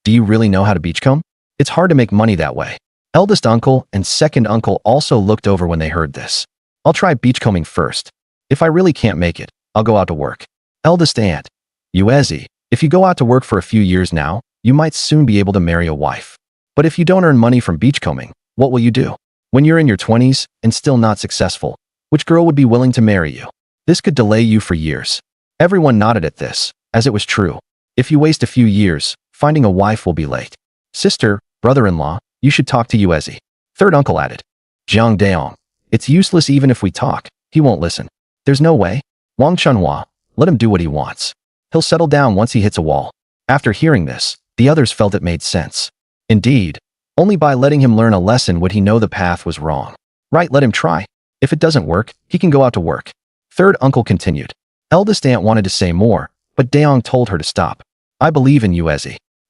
Speaker 1: do you really know how to beachcomb? It's hard to make money that way. Eldest uncle and second uncle also looked over when they heard this. I'll try beachcombing first. If I really can't make it, I'll go out to work. Eldest aunt, Yue, if you go out to work for a few years now, you might soon be able to marry a wife. But if you don't earn money from beachcombing, what will you do? When you're in your 20s and still not successful, which girl would be willing to marry you? This could delay you for years. Everyone nodded at this, as it was true. If you waste a few years, finding a wife will be late. Sister, brother-in-law, you should talk to Yue. Third uncle added. Jiang Daong, it's useless even if we talk. He won't listen. There's no way. Wang Chunhua, let him do what he wants. He'll settle down once he hits a wall. After hearing this, the others felt it made sense. Indeed, only by letting him learn a lesson would he know the path was wrong. Right, let him try. If it doesn't work, he can go out to work. Third uncle continued. Eldest aunt wanted to say more, but Daong told her to stop. I believe in Yue.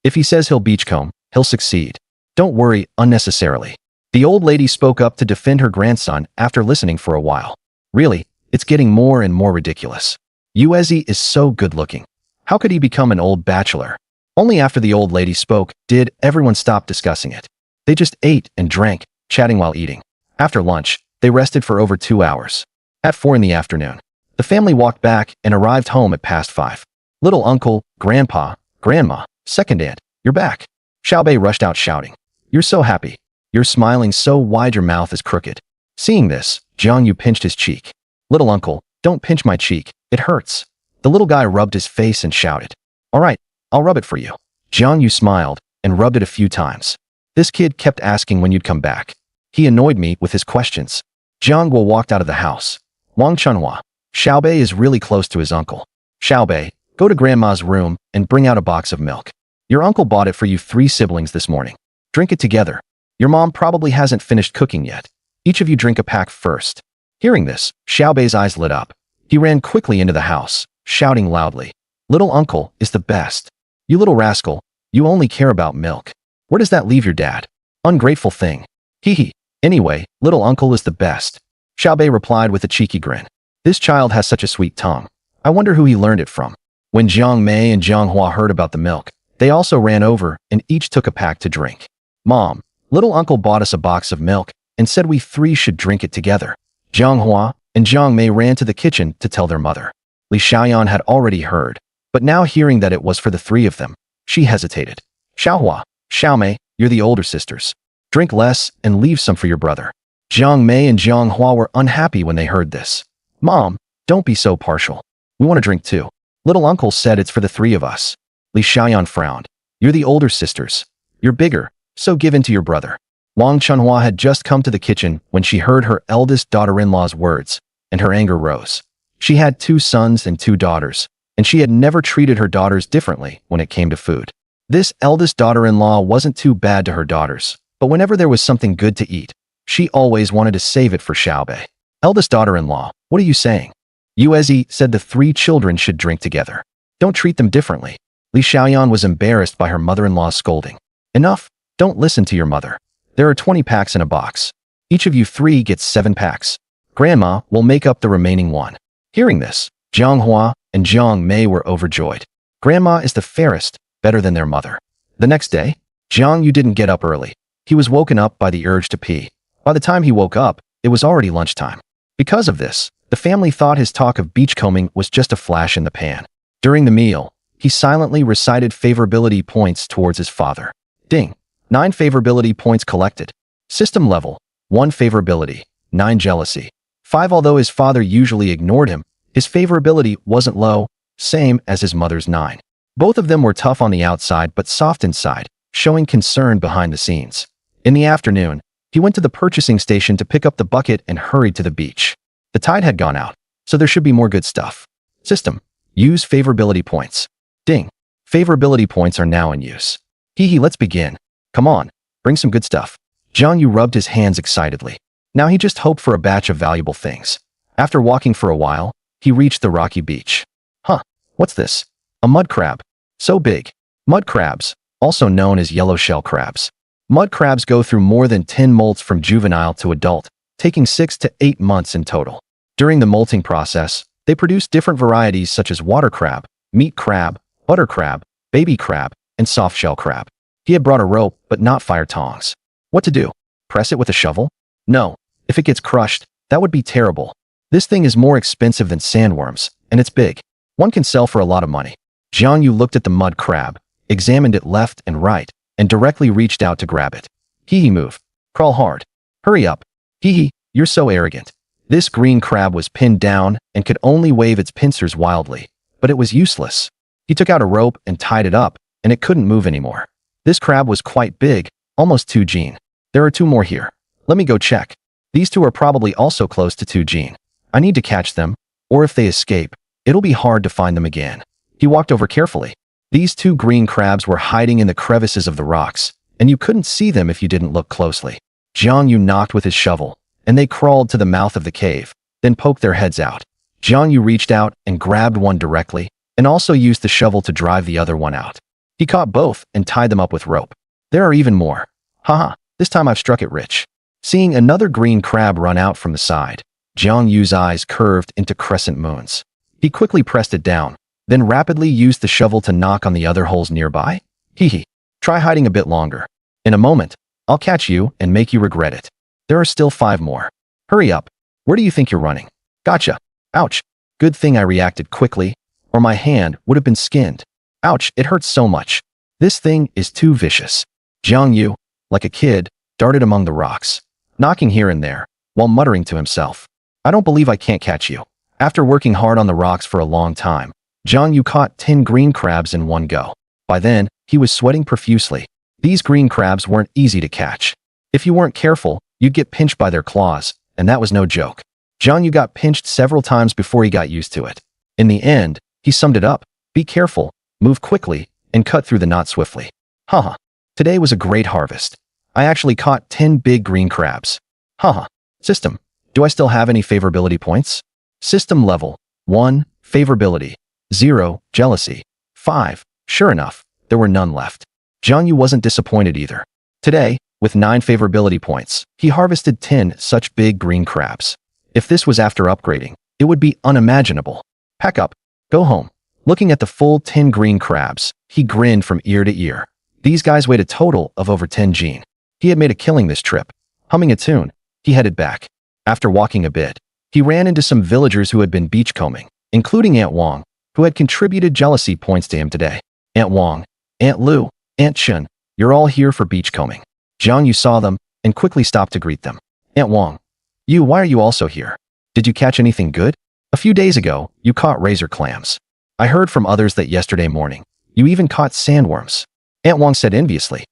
Speaker 1: If he says he'll beachcomb, he'll succeed. Don't worry unnecessarily. The old lady spoke up to defend her grandson after listening for a while. Really, it's getting more and more ridiculous. Yue is so good-looking. How could he become an old bachelor? Only after the old lady spoke did everyone stop discussing it. They just ate and drank, chatting while eating. After lunch, they rested for over 2 hours. At 4 in the afternoon, the family walked back and arrived home at past 5. Little uncle, grandpa, grandma, second aunt, you're back. Xiaobei rushed out shouting. You're so happy. You're smiling so wide your mouth is crooked. Seeing this, Jiang Yue pinched his cheek. Little uncle, don't pinch my cheek. It hurts. The little guy rubbed his face and shouted. All right, I'll rub it for you. Jiang Yue smiled and rubbed it a few times. This kid kept asking when you'd come back. He annoyed me with his questions. Jiang Yue walked out of the house. Wang Chunhua. Xiaobei is really close to his uncle. Xiaobei, go to grandma's room and bring out a box of milk. Your uncle bought it for you 3 siblings this morning. Drink it together. Your mom probably hasn't finished cooking yet. Each of you drink a pack first. Hearing this, Xiaobei's eyes lit up. He ran quickly into the house, shouting loudly. Little uncle is the best. You little rascal, you only care about milk. Where does that leave your dad? Ungrateful thing. Hee hee. Anyway, little uncle is the best. Xiaobei replied with a cheeky grin. This child has such a sweet tongue. I wonder who he learned it from. When Jiang Mei and Jiang Hua heard about the milk, they also ran over and each took a pack to drink. Mom, little uncle bought us a box of milk and said we 3 should drink it together. Jiang Hua and Jiang Mei ran to the kitchen to tell their mother. Li Xiaoyan had already heard, but now hearing that it was for the 3 of them, she hesitated. Xiaohua, Xiaomei, you're the older sisters. Drink less and leave some for your brother. Jiang Mei and Jiang Hua were unhappy when they heard this. Mom, don't be so partial. We want to drink too. Little uncle said it's for the 3 of us. Li Xiaoyan frowned. You're the older sisters. You're bigger, so give in to your brother. Wang Chunhua had just come to the kitchen when she heard her eldest daughter-in-law's words, and her anger rose. She had 2 sons and 2 daughters, and she had never treated her daughters differently when it came to food. This eldest daughter-in-law wasn't too bad to her daughters, but whenever there was something good to eat, she always wanted to save it for Xiaobei. Eldest daughter-in-law, what are you saying? Yuezi said the 3 children should drink together. Don't treat them differently. Li Xiaoyan was embarrassed by her mother-in-law's scolding. Enough, don't listen to your mother. There are 20 packs in a box. Each of you 3 gets 7 packs. Grandma will make up the remaining 1. Hearing this, Jiang Hua and Jiang Mei were overjoyed. Grandma is the fairest, better than their mother. The next day, Jiang Yue didn't get up early. He was woken up by the urge to pee. By the time he woke up, it was already lunchtime. Because of this, the family thought his talk of beachcombing was just a flash in the pan. During the meal, he silently recited favorability points towards his father. Ding! 9 favorability points collected. System level, 1 favorability, 9 jealousy. 5 Although his father usually ignored him, his favorability wasn't low, same as his mother's 9. Both of them were tough on the outside but soft inside, showing concern behind the scenes. In the afternoon, he went to the purchasing station to pick up the bucket and hurried to the beach. The tide had gone out, so there should be more good stuff. System. Use favorability points. Ding. Favorability points are now in use. Hee, let's begin. Come on, bring some good stuff. Jiang Yue rubbed his hands excitedly. Now he just hoped for a batch of valuable things. After walking for a while, he reached the rocky beach. Huh, what's this? A mud crab. So big. Mud crabs, also known as yellow shell crabs. Mud crabs go through more than 10 molts from juvenile to adult, taking 6 to 8 months in total. During the molting process, they produce different varieties such as water crab, meat crab, butter crab, baby crab, and soft shell crab. He had brought a rope, but not fire tongs. What to do? Press it with a shovel? No. If it gets crushed, that would be terrible. This thing is more expensive than sandworms, and it's big. One can sell for a lot of money. Jiang Yue looked at the mud crab, examined it left and right, and directly reached out to grab it. Hee, move. Crawl hard. Hurry up. Hee, you're so arrogant. This green crab was pinned down and could only wave its pincers wildly, but it was useless. He took out a rope and tied it up, and it couldn't move anymore. This crab was quite big, almost 2 Jin. There are 2 more here. Let me go check. These 2 are probably also close to 2 Jin. I need to catch them, or if they escape, it'll be hard to find them again. He walked over carefully. These 2 green crabs were hiding in the crevices of the rocks, and you couldn't see them if you didn't look closely. Jiang Yue knocked with his shovel, and they crawled to the mouth of the cave, then poked their heads out. Jiang Yue reached out and grabbed one directly, and also used the shovel to drive the other one out. He caught both and tied them up with rope. There are even more. Haha, this time I've struck it rich. Seeing another green crab run out from the side, Jiang Yue's eyes curved into crescent moons. He quickly pressed it down, then rapidly used the shovel to knock on the other holes nearby. Hee. Try hiding a bit longer. In a moment, I'll catch you and make you regret it. There are still 5 more. Hurry up. Where do you think you're running? Gotcha. Ouch. Good thing I reacted quickly, or my hand would have been skinned. Ouch, it hurts so much. This thing is too vicious. Jiang Yue, like a kid, darted among the rocks, knocking here and there, while muttering to himself. I don't believe I can't catch you. After working hard on the rocks for a long time, Jiang Yue caught 10 green crabs in one go. By then, he was sweating profusely. These green crabs weren't easy to catch. If you weren't careful, you'd get pinched by their claws, and that was no joke. Jiang Yue got pinched several times before he got used to it. In the end, he summed it up. Be careful, move quickly, and cut through the knot swiftly. Haha. Today was a great harvest. I actually caught 10 big green crabs. Haha. System. Do I still have any favorability points? System level. 1. Favorability. 0. Jealousy. 5. Sure enough, there were none left. Jiang Yue wasn't disappointed either. Today, with 9 favorability points, he harvested 10 such big green crabs. If this was after upgrading, it would be unimaginable. Pack up. Go home. Looking at the full 10 green crabs, he grinned from ear to ear. These guys weighed a total of over 10 Jin. He had made a killing this trip. Humming a tune, he headed back. After walking a bit, he ran into some villagers who had been beachcombing, including Aunt Wang, who had contributed jealousy points to him today. Aunt Wang, Aunt Lu, Aunt Chen, you're all here for beachcombing. Jiang Yue saw them and quickly stopped to greet them. Aunt Wang, why are you also here? Did you catch anything good? A few days ago, you caught razor clams. I heard from others that yesterday morning, you even caught sandworms. Aunt Wang said enviously.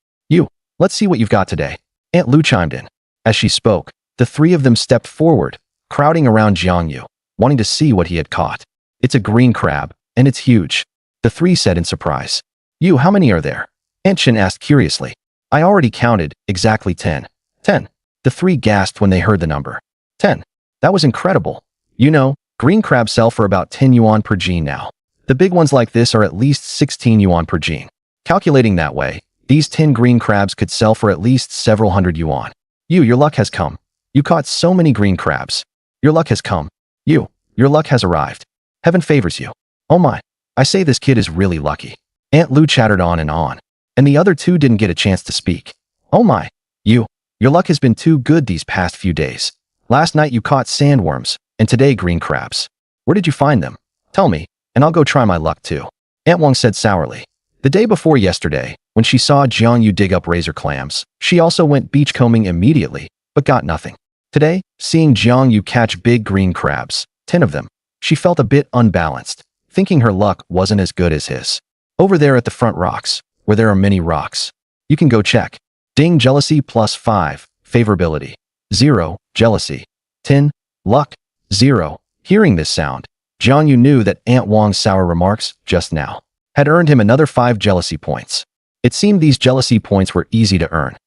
Speaker 1: Let's see what you've got today. Aunt Lu chimed in. As she spoke, the 3 of them stepped forward, crowding around Jiang Yue. wanting to see what he had caught. It's a green crab, and it's huge. The three said in surprise. You, how many are there? Aunt Shin asked curiously. I already counted, exactly 10. 10. The three gasped when they heard the number. 10. That was incredible. You know, green crabs sell for about 10 yuan per gene now. The big ones like this are at least 16 yuan per gene. Calculating that way, these 10 green crabs could sell for at least several hundred yuan. Your luck has come. You caught so many green crabs. Your luck has come. Your luck has arrived. Heaven favors you. Oh my, I say this kid is really lucky. Aunt Lu chattered on, and the other two didn't get a chance to speak. Oh my, your luck has been too good these past few days. Last night you caught sandworms, and today green crabs. Where did you find them? Tell me, and I'll go try my luck too. Aunt Wang said sourly. The day before yesterday, when she saw Jiang Yue dig up razor clams, she also went beachcombing immediately, but got nothing. Today, seeing Jiang Yue catch big green crabs, 10 of them, she felt a bit unbalanced, thinking her luck wasn't as good as his. Over there at the front rocks, where there are many rocks. You can go check. Ding, jealousy +5, favorability. 0, jealousy. 10, luck. 0. Hearing this sound, Jiang Yue knew that Aunt Wang's sour remarks just now had earned him another 5 jealousy points. It seemed these jealousy points were easy to earn.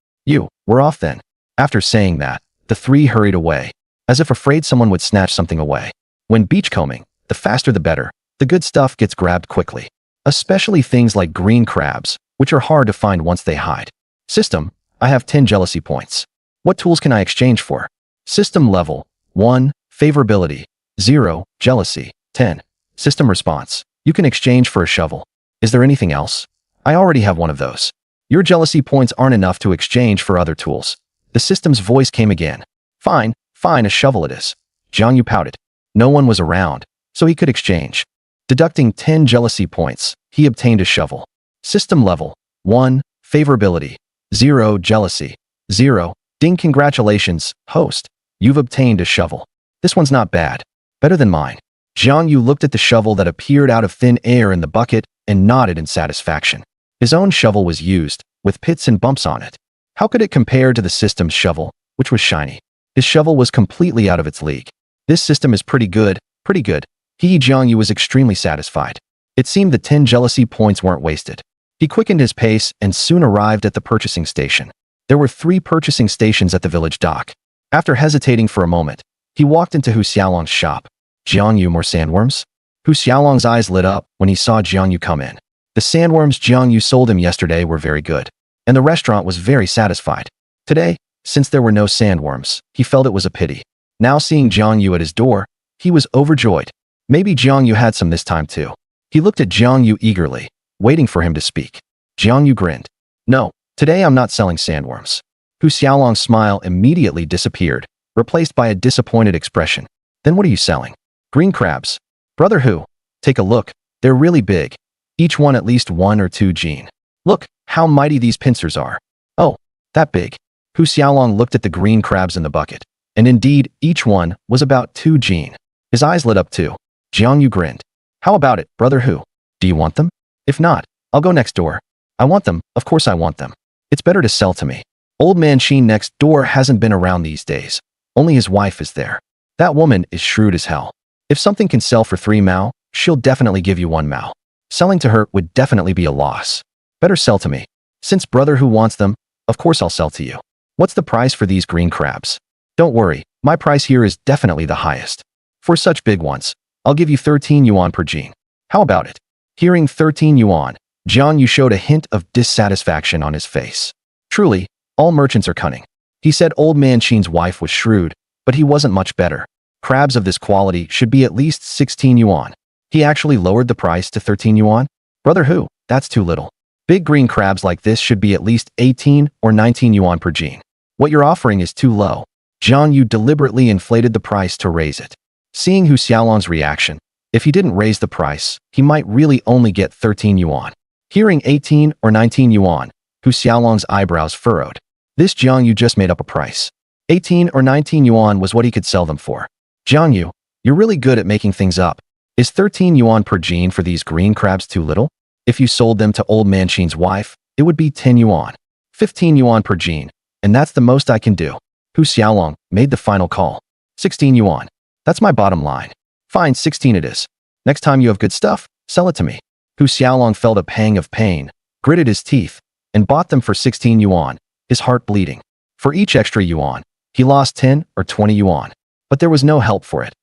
Speaker 1: We're off then. After saying that, the three hurried away, as if afraid someone would snatch something away. When beachcombing, the faster the better. The good stuff gets grabbed quickly. Especially things like green crabs, which are hard to find once they hide. System, I have 10 jealousy points. What tools can I exchange for? System level, 1, favorability, 0, jealousy, 10. System response, you can exchange for a shovel. Is there anything else? I already have one of those. Your jealousy points aren't enough to exchange for other tools. The system's voice came again. Fine, a shovel it is. Jiang Yue pouted. No one was around, so he could exchange. Deducting 10 jealousy points, he obtained a shovel. System level, 1, favorability, 0, jealousy, 0. Ding, congratulations, host. You've obtained a shovel. This one's not bad. Better than mine. Jiang Yue looked at the shovel that appeared out of thin air in the bucket and nodded in satisfaction. His own shovel was used, with pits and bumps on it. How could it compare to the system's shovel, which was shiny? His shovel was completely out of its league. This system is pretty good. Jiang Yue was extremely satisfied. It seemed the 10 jealousy points weren't wasted. He quickened his pace and soon arrived at the purchasing station. There were 3 purchasing stations at the village dock. After hesitating for a moment, he walked into Hu Xiaolong's shop. Jiang Yue, more sandworms? Hu Xiaolong's eyes lit up when he saw Jiang Yue come in. The sandworms Jiang Yue sold him yesterday were very good, and the restaurant was very satisfied. Today, since there were no sandworms, he felt it was a pity. Now seeing Jiang Yue at his door, he was overjoyed. Maybe Jiang Yue had some this time too. He looked at Jiang Yue eagerly, waiting for him to speak. Jiang Yue grinned. No, today I'm not selling sandworms. Hu Xiaolong's smile immediately disappeared, replaced by a disappointed expression. Then what are you selling? Green crabs. Brother Hu, take a look. They're really big. Each one at least 1 or 2 gene. Look, how mighty these pincers are. Oh, that big. Hu Xiaolong looked at the green crabs in the bucket, and indeed, each one was about 2 gene. His eyes lit up too. Jiang Yue grinned. How about it, Brother Hu? Do you want them? If not, I'll go next door. I want them, of course I want them. It's better to sell to me. Old man Sheen next door hasn't been around these days. Only his wife is there. That woman is shrewd as hell. If something can sell for 3 mao, she'll definitely give you 1 mao. Selling to her would definitely be a loss. Better sell to me. Since Brother Hu wants them, of course I'll sell to you. What's the price for these green crabs? Don't worry, my price here is definitely the highest. For such big ones, I'll give you 13 yuan per gene. How about it? Hearing 13 yuan, Jiang Yue showed a hint of dissatisfaction on his face. Truly, all merchants are cunning. He said old man Sheen's wife was shrewd, but he wasn't much better. Crabs of this quality should be at least 16 yuan. He actually lowered the price to 13 yuan? Brother Hu, that's too little. Big green crabs like this should be at least 18 or 19 yuan per gene. What you're offering is too low. Jiang Yue deliberately inflated the price to raise it. Seeing Hu Xiaolong's reaction, if he didn't raise the price, he might really only get 13 yuan. Hearing 18 or 19 yuan, Hu Xiaolong's eyebrows furrowed. This Jiang Yue just made up a price. 18 or 19 yuan was what he could sell them for. Jiang Yue, you're really good at making things up. Is 13 yuan per gene for these green crabs too little? If you sold them to old man Sheen's wife, it would be 10 yuan. 15 yuan per gene, and that's the most I can do. Hu Xiaolong made the final call. 16 yuan. That's my bottom line. Fine, 16 it is. Next time you have good stuff, sell it to me. Hu Xiaolong felt a pang of pain, gritted his teeth, and bought them for 16 yuan, his heart bleeding. For each extra yuan, he lost 10 or 20 yuan. But there was no help for it.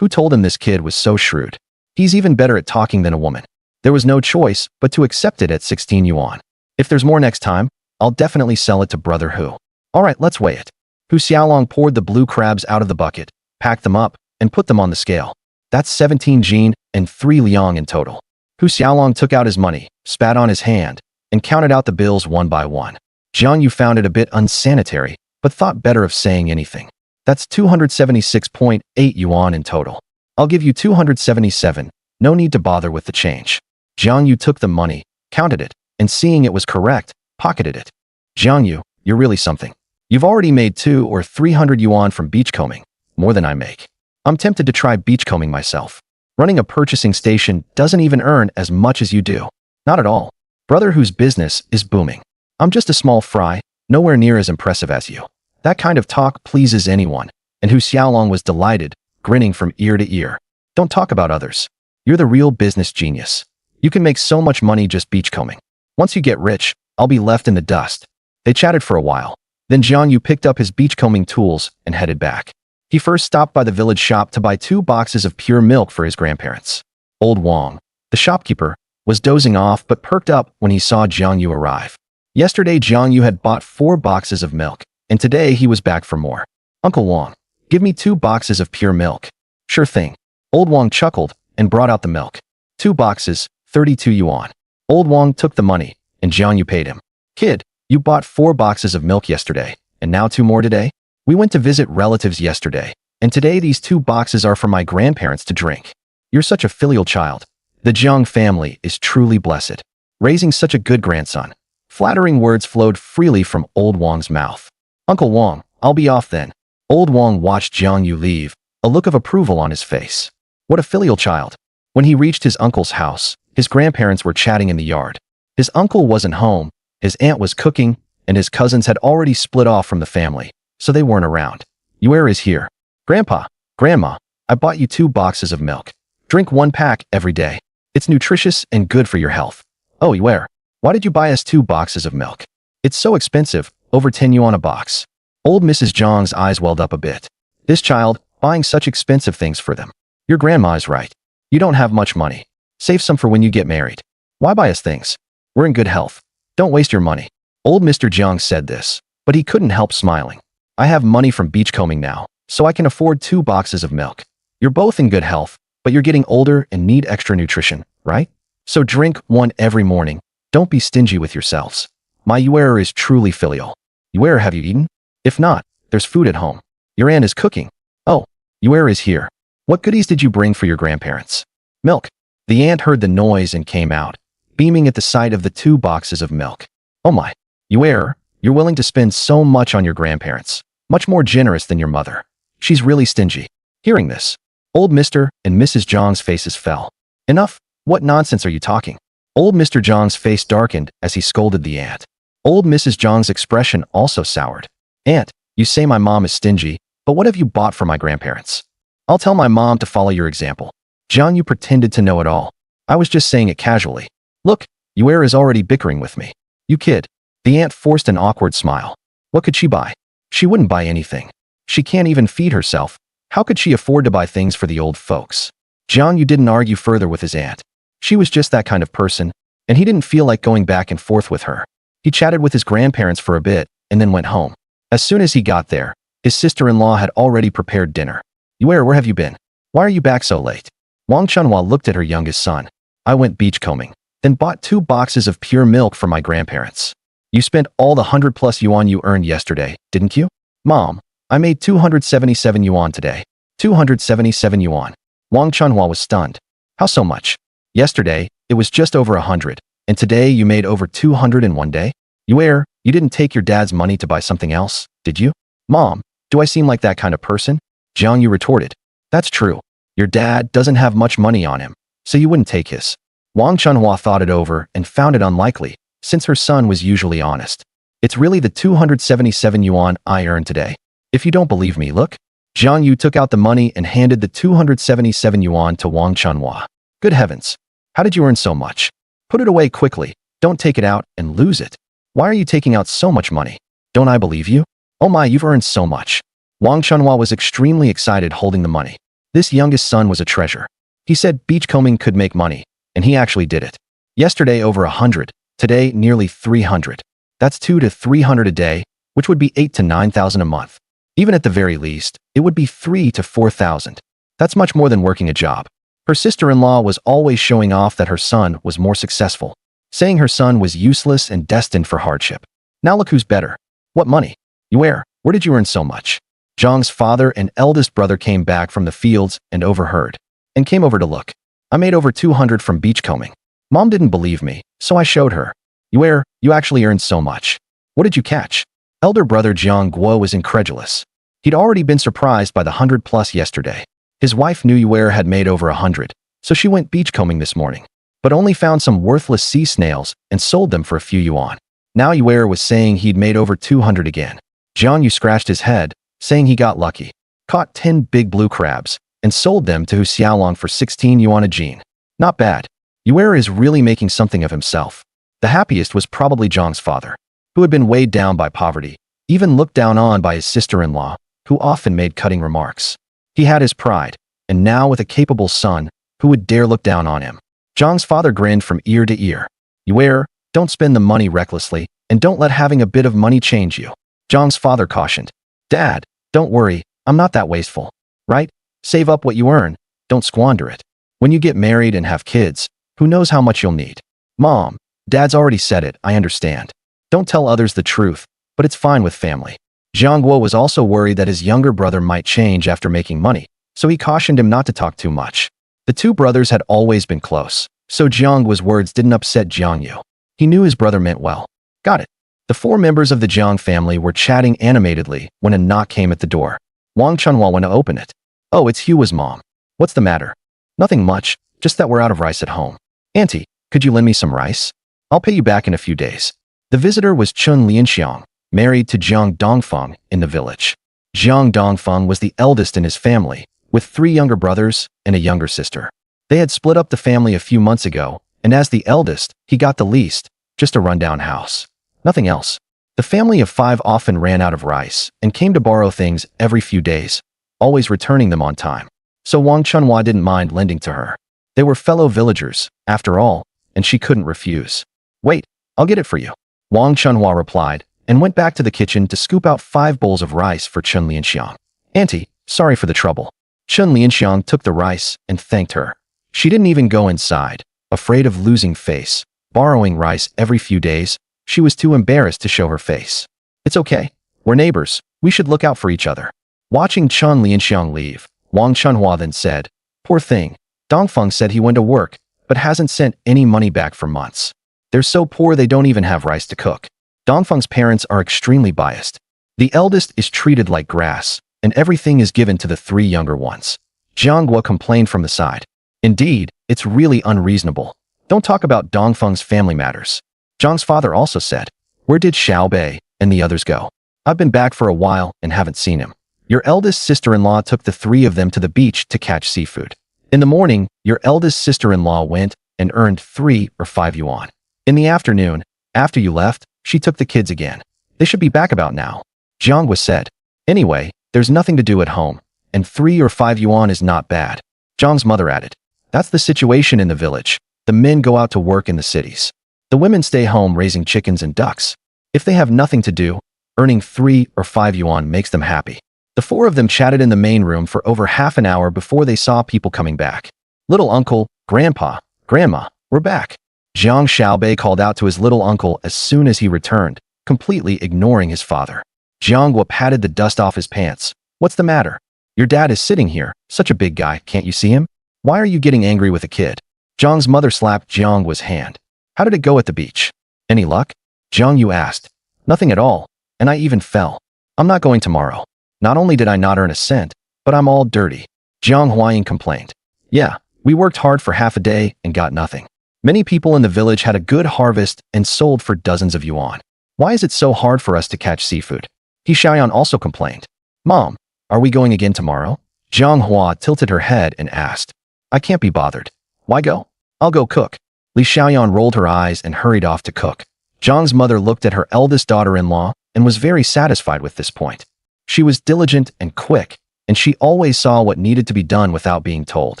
Speaker 1: Who told him this kid was so shrewd? He's even better at talking than a woman. There was no choice but to accept it at 16 yuan. If there's more next time, I'll definitely sell it to Brother Hu. All right, let's weigh it. Hu Xiaolong poured the blue crabs out of the bucket, packed them up, and put them on the scale. That's 17 jin and 3 liang in total. Hu Xiaolong took out his money, spat on his hand, and counted out the bills one by one. Jiang Yue found it a bit unsanitary, but thought better of saying anything. That's 276.8 yuan in total. I'll give you 277, no need to bother with the change. Jiang Yue took the money, counted it, and seeing it was correct, pocketed it. Jiang Yue, you're really something. You've already made 200 or 300 yuan from beachcombing, more than I make. I'm tempted to try beachcombing myself. Running a purchasing station doesn't even earn as much as you do. Not at all. Brother Hu's business is booming. I'm just a small fry, nowhere near as impressive as you. That kind of talk pleases anyone, and Hu Xiaolong was delighted, grinning from ear to ear. Don't talk about others. You're the real business genius. You can make so much money just beachcombing. Once you get rich, I'll be left in the dust. They chatted for a while. Then Jiang Yue picked up his beachcombing tools and headed back. He first stopped by the village shop to buy 2 boxes of pure milk for his grandparents. Old Wang, the shopkeeper, was dozing off but perked up when he saw Jiang Yue arrive. Yesterday, Jiang Yue had bought 4 boxes of milk, and today he was back for more. Uncle Wang, give me 2 boxes of pure milk. Sure thing. Old Wang chuckled and brought out the milk. 2 boxes, 32 yuan. Old Wang took the money, and Jiang Yue paid him. Kid, you bought 4 boxes of milk yesterday, and now 2 more today? We went to visit relatives yesterday, and today these 2 boxes are for my grandparents to drink. You're such a filial child. The Jiang family is truly blessed, raising such a good grandson. Flattering words flowed freely from Old Wang's mouth. Uncle Wang, I'll be off then. Old Wang watched Jiang Yue leave, a look of approval on his face. What a filial child. When he reached his uncle's house, his grandparents were chatting in the yard. His uncle wasn't home, his aunt was cooking, and his cousins had already split off from the family, so they weren't around. Yue is here. Grandpa, Grandma, I bought you 2 boxes of milk. Drink 1 pack every day. It's nutritious and good for your health. Oh, Yue, why did you buy us 2 boxes of milk? It's so expensive, over 10 yuan a box. Old Mrs. Zhang's eyes welled up a bit. This child, buying such expensive things for them. Your grandma is right. You don't have much money. Save some for when you get married. Why buy us things? We're in good health. Don't waste your money. Old Mr. Jiang said this, but he couldn't help smiling. I have money from beachcombing now, so I can afford 2 boxes of milk. You're both in good health, but you're getting older and need extra nutrition, right? So drink 1 every morning. Don't be stingy with yourselves. My Yue is truly filial. Yue, have you eaten? If not, there's food at home. Your aunt is cooking. Oh, Yue is here. What goodies did you bring for your grandparents? Milk. The aunt heard the noise and came out, beaming at the sight of the 2 boxes of milk. Oh my, Yue, you're willing to spend so much on your grandparents. Much more generous than your mother. She's really stingy. Hearing this, old Mr. and Mrs. Zhang's faces fell. Enough, what nonsense are you talking? Old Mr. Zhang's face darkened as he scolded the aunt. Old Mrs. Zhang's expression also soured. Aunt, you say my mom is stingy, but what have you bought for my grandparents? I'll tell my mom to follow your example. Jiang Yue pretended to know it all. I was just saying it casually. Look, Yue is already bickering with me. You kid. The aunt forced an awkward smile. What could she buy? She wouldn't buy anything. She can't even feed herself. How could she afford to buy things for the old folks? Jiang Yue didn't argue further with his aunt. She was just that kind of person, and he didn't feel like going back and forth with her. He chatted with his grandparents for a bit and then went home. As soon as he got there, his sister-in-law had already prepared dinner. Yue, where have you been? Why are you back so late? Wang Chunhua looked at her youngest son. I went beachcombing, then bought 2 boxes of pure milk for my grandparents. You spent all the 100+ yuan you earned yesterday, didn't you? Mom, I made 277 yuan today. 277 yuan. Wang Chunhua was stunned. How so much? Yesterday, it was just over 100, and today you made over 200 in one day? Yue, you didn't take your dad's money to buy something else, did you? Mom, do I seem like that kind of person? Jiang Yue retorted. That's true. Your dad doesn't have much money on him, so you wouldn't take his. Wang Chunhua thought it over and found it unlikely, since her son was usually honest. It's really the 277 yuan I earned today. If you don't believe me, look. Jiang Yue took out the money and handed the 277 yuan to Wang Chunhua. Good heavens! How did you earn so much? Put it away quickly. Don't take it out and lose it. Why are you taking out so much money? Don't I believe you? Oh my, you've earned so much. Wang Chunhua was extremely excited holding the money. This youngest son was a treasure. He said beachcombing could make money, and he actually did it. Yesterday over 100, today nearly 300. That's 2 to 300 a day, which would be 8 to 9,000 a month. Even at the very least, it would be 3 to 4,000. That's much more than working a job. Her sister-in-law was always showing off that her son was more successful, saying her son was useless and destined for hardship. Now look who's better. What money? Where did you earn so much? Jiang's father and eldest brother came back from the fields and overheard, and came over to look. I made over 200 from beachcombing. Mom didn't believe me, so I showed her. You actually earned so much. What did you catch? Elder brother Jiang Yue was incredulous. He'd already been surprised by the 100+ yesterday. His wife knew Yue had made over 100, so she went beachcombing this morning, but only found some worthless sea snails and sold them for a few yuan. Now Yue was saying he'd made over 200 again. Jiang Yue scratched his head, saying he got lucky. Caught 10 big blue crabs and sold them to Hu Xiaolong for 16 yuan a jean. Not bad. Yue is really making something of himself. The happiest was probably Jiang's father, who had been weighed down by poverty, even looked down on by his sister-in-law, who often made cutting remarks. He had his pride, and now with a capable son, who would dare look down on him. Jiang's father grinned from ear to ear. Yue, don't spend the money recklessly, and don't let having a bit of money change you. Jiang's father cautioned. Dad, don't worry, I'm not that wasteful. Right? Save up what you earn, don't squander it. When you get married and have kids, who knows how much you'll need? Mom, Dad's already said it, I understand. Don't tell others the truth, but it's fine with family. Jiang Yue was also worried that his younger brother might change after making money, so he cautioned him not to talk too much. The two brothers had always been close, so Jiang Yue's words didn't upset Jiang Yue. He knew his brother meant well. Got it. The 4 members of the Jiang family were chatting animatedly when a knock came at the door. Wang Chunhua went to open it. Oh, it's Hua's mom. What's the matter? Nothing much, just that we're out of rice at home. Auntie, could you lend me some rice? I'll pay you back in a few days. The visitor was Chun Lianxiang, married to Jiang Dongfeng in the village. Jiang Dongfeng was the eldest in his family, with 3 younger brothers and a younger sister. They had split up the family a few months ago, and as the eldest, he got the least, just a rundown house. Nothing else. The family of 5 often ran out of rice and came to borrow things every few days, always returning them on time. So Wang Chunhua didn't mind lending to her. They were fellow villagers, after all, and she couldn't refuse. Wait, I'll get it for you. Wang Chunhua replied, and went back to the kitchen to scoop out 5 bowls of rice for Chun Lianxiang. Auntie, sorry for the trouble. Chun Lianxiang took the rice and thanked her. She didn't even go inside, afraid of losing face. Borrowing rice every few days, she was too embarrassed to show her face. It's okay. We're neighbors. We should look out for each other. Watching Chun Lianxiang leave, Wang Chunhua then said, Poor thing. Dongfeng said he went to work, but hasn't sent any money back for months. They're so poor they don't even have rice to cook. Dongfeng's parents are extremely biased. The eldest is treated like grass, and everything is given to the 3 younger ones. Jiang Yue complained from the side. Indeed, it's really unreasonable. Don't talk about Dongfeng's family matters. Jiang's father also said, Where did Xiaobei and the others go? I've been back for a while and haven't seen him. Your eldest sister-in-law took the 3 of them to the beach to catch seafood. In the morning, your eldest sister-in-law went and earned 3 or 5 yuan. In the afternoon, after you left, she took the kids again. They should be back about now. Jiang Yue said. Anyway, there's nothing to do at home, and 3 or 5 yuan is not bad. Jiang's mother added. That's the situation in the village. The men go out to work in the cities. The women stay home raising chickens and ducks. If they have nothing to do, earning 3 or 5 yuan makes them happy. The 4 of them chatted in the main room for over half an hour before they saw people coming back. Little uncle, grandpa, grandma, we're back. Jiang Xiaobei called out to his little uncle as soon as he returned, completely ignoring his father. Jiang Yue patted the dust off his pants. What's the matter? Your dad is sitting here, such a big guy, can't you see him? Why are you getting angry with a kid? Jiang's mother slapped Jiang Yue's hand. How did it go at the beach? Any luck? Jiang Yue asked. Nothing at all, and I even fell. I'm not going tomorrow. Not only did I not earn a cent, but I'm all dirty. Jiang Huaying complained. Yeah, we worked hard for half a day and got nothing. Many people in the village had a good harvest and sold for dozens of yuan. Why is it so hard for us to catch seafood? He Xiaoyan also complained. Mom, Are we going again tomorrow? Jiang Hua tilted her head and asked. I can't be bothered. Why go? I'll go cook. Li Xiaoyan rolled her eyes and hurried off to cook. Jiang's mother looked at her eldest daughter-in-law and was very satisfied with this point. She was diligent and quick, and she always saw what needed to be done without being told.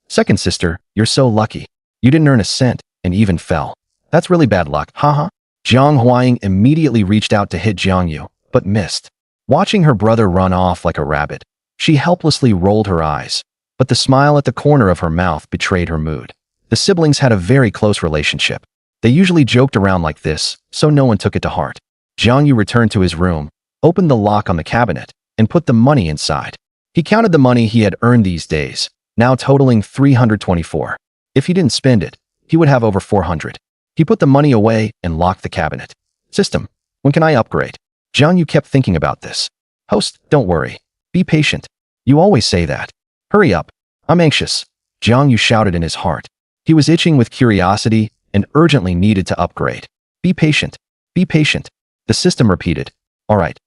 Speaker 1: Second sister, you're so lucky. You didn't earn a cent and even fell. That's really bad luck, haha. Jiang Huaying immediately reached out to hit Jiang Yue, but missed. Watching her brother run off like a rabbit, she helplessly rolled her eyes, but the smile at the corner of her mouth betrayed her mood. The siblings had a very close relationship. They usually joked around like this, so no one took it to heart. Jiang Yue returned to his room, opened the lock on the cabinet, and put the money inside. He counted the money he had earned these days, now totaling 324. If he didn't spend it, he would have over 400. He put the money away and locked the cabinet. System, when can I upgrade? Jiang Yue kept thinking about this. Host, don't worry. Be patient. You always say that. Hurry up. I'm anxious. Jiang Yue shouted in his heart. He was itching with curiosity and urgently needed to upgrade. Be patient. Be patient. The system repeated. All right.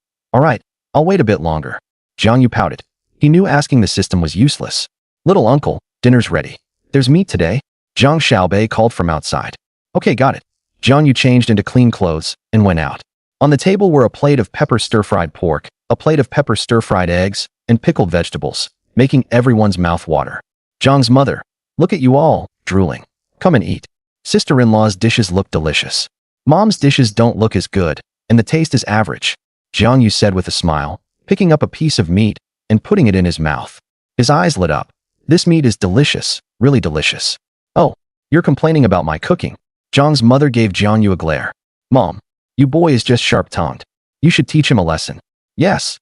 Speaker 1: I'll wait a bit longer. Jiang Yue pouted. He knew asking the system was useless. Little uncle, dinner's ready. There's meat today. Zhang Xiaobei called from outside. Okay, got it. Jiang Yue changed into clean clothes and went out. On the table were a plate of pepper stir-fried pork, a plate of pepper stir-fried eggs, and pickled vegetables, making everyone's mouth water. Zhang's mother, look at you all, drooling. Come and eat. Sister-in-law's dishes look delicious. Mom's dishes don't look as good, and the taste is average, Jiang Yue said with a smile, picking up a piece of meat and putting it in his mouth. His eyes lit up. This meat is delicious, really delicious. Oh, you're complaining about my cooking. Zhang's mother gave Jiang Yue a glare. Mom, you boy is just sharp-tongued. You should teach him a lesson. Yes,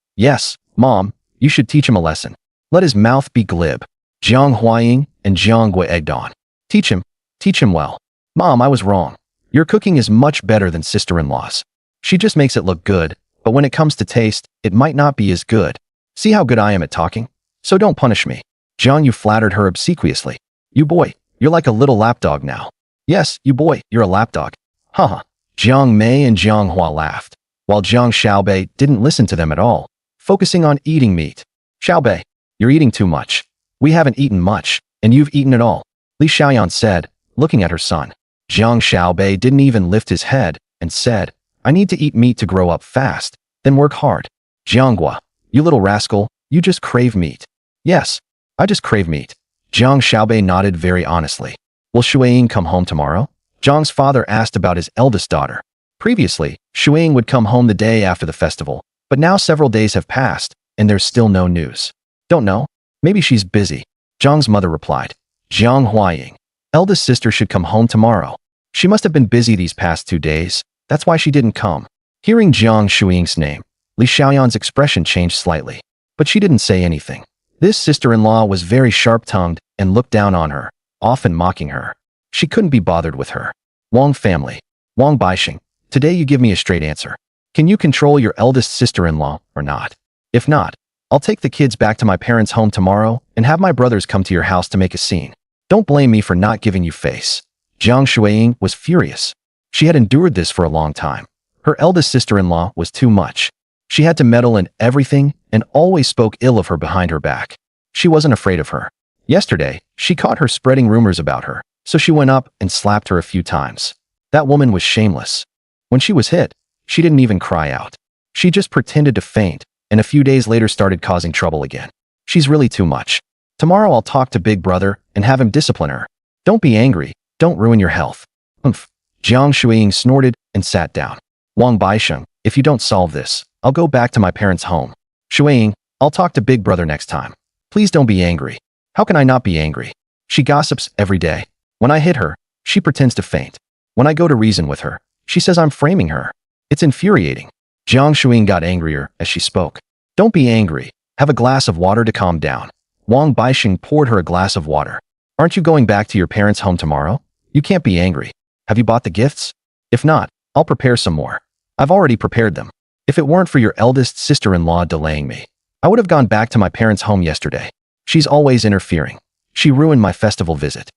Speaker 1: Mom, you should teach him a lesson. Let his mouth be glib. Jiang Huaying and Jiang Yue egged on. Teach him well. Mom, I was wrong. Your cooking is much better than sister-in-law's. She just makes it look good, but when it comes to taste, it might not be as good. See how good I am at talking? So don't punish me. Jiang Yue flattered her obsequiously. You boy, you're like a little lapdog now. Yes, you boy, you're a lapdog. Haha. Jiang Mei and Jiang Hua laughed, while Jiang Xiaobei didn't listen to them at all, focusing on eating meat. Xiaobei, you're eating too much. We haven't eaten much, and you've eaten it all, Li Xiaoyan said, looking at her son. Jiang Xiaobei didn't even lift his head and said, I need to eat meat to grow up fast, then work hard. Jianghua, you little rascal, you just crave meat. Yes, I just crave meat. Jiang Xiaobei nodded very honestly. Will Shuiying come home tomorrow? Zhang's father asked about his eldest daughter. Previously, Shuiying would come home the day after the festival, but now several days have passed, and there's still no news. Don't know. Maybe she's busy. Zhang's mother replied. Jiang Huaying. Eldest sister should come home tomorrow. She must have been busy these past 2 days. That's why she didn't come. Hearing Jiang Shuiying's name, Li Xiaoyan's expression changed slightly, but she didn't say anything. This sister-in-law was very sharp-tongued and looked down on her, often mocking her. She couldn't be bothered with her. Wang family. Wang Baixing, today you give me a straight answer. Can you control your eldest sister-in-law or not? If not, I'll take the kids back to my parents' home tomorrow and have my brothers come to your house to make a scene. Don't blame me for not giving you face. Jiang Shuiying was furious. She had endured this for a long time. Her eldest sister-in-law was too much. She had to meddle in everything and always spoke ill of her behind her back. She wasn't afraid of her. Yesterday, she caught her spreading rumors about her, so she went up and slapped her a few times. That woman was shameless. When she was hit, she didn't even cry out. She just pretended to faint, and a few days later started causing trouble again. She's really too much. Tomorrow I'll talk to Big Brother and have him discipline her. Don't be angry. Don't ruin your health. Humph. Jiang Shuiying snorted and sat down. Wang Baisheng, if you don't solve this, I'll go back to my parents' home. Shuiying, I'll talk to Big Brother next time. Please don't be angry. How can I not be angry? She gossips every day. When I hit her, she pretends to faint. When I go to reason with her, she says I'm framing her. It's infuriating. Jiang Shuiying got angrier as she spoke. Don't be angry. Have a glass of water to calm down. Wang Baixing poured her a glass of water. Aren't you going back to your parents' home tomorrow? You can't be angry. Have you bought the gifts? If not, I'll prepare some more. I've already prepared them. If it weren't for your eldest sister-in-law delaying me, I would have gone back to my parents' home yesterday. She's always interfering. She ruined my festival visit.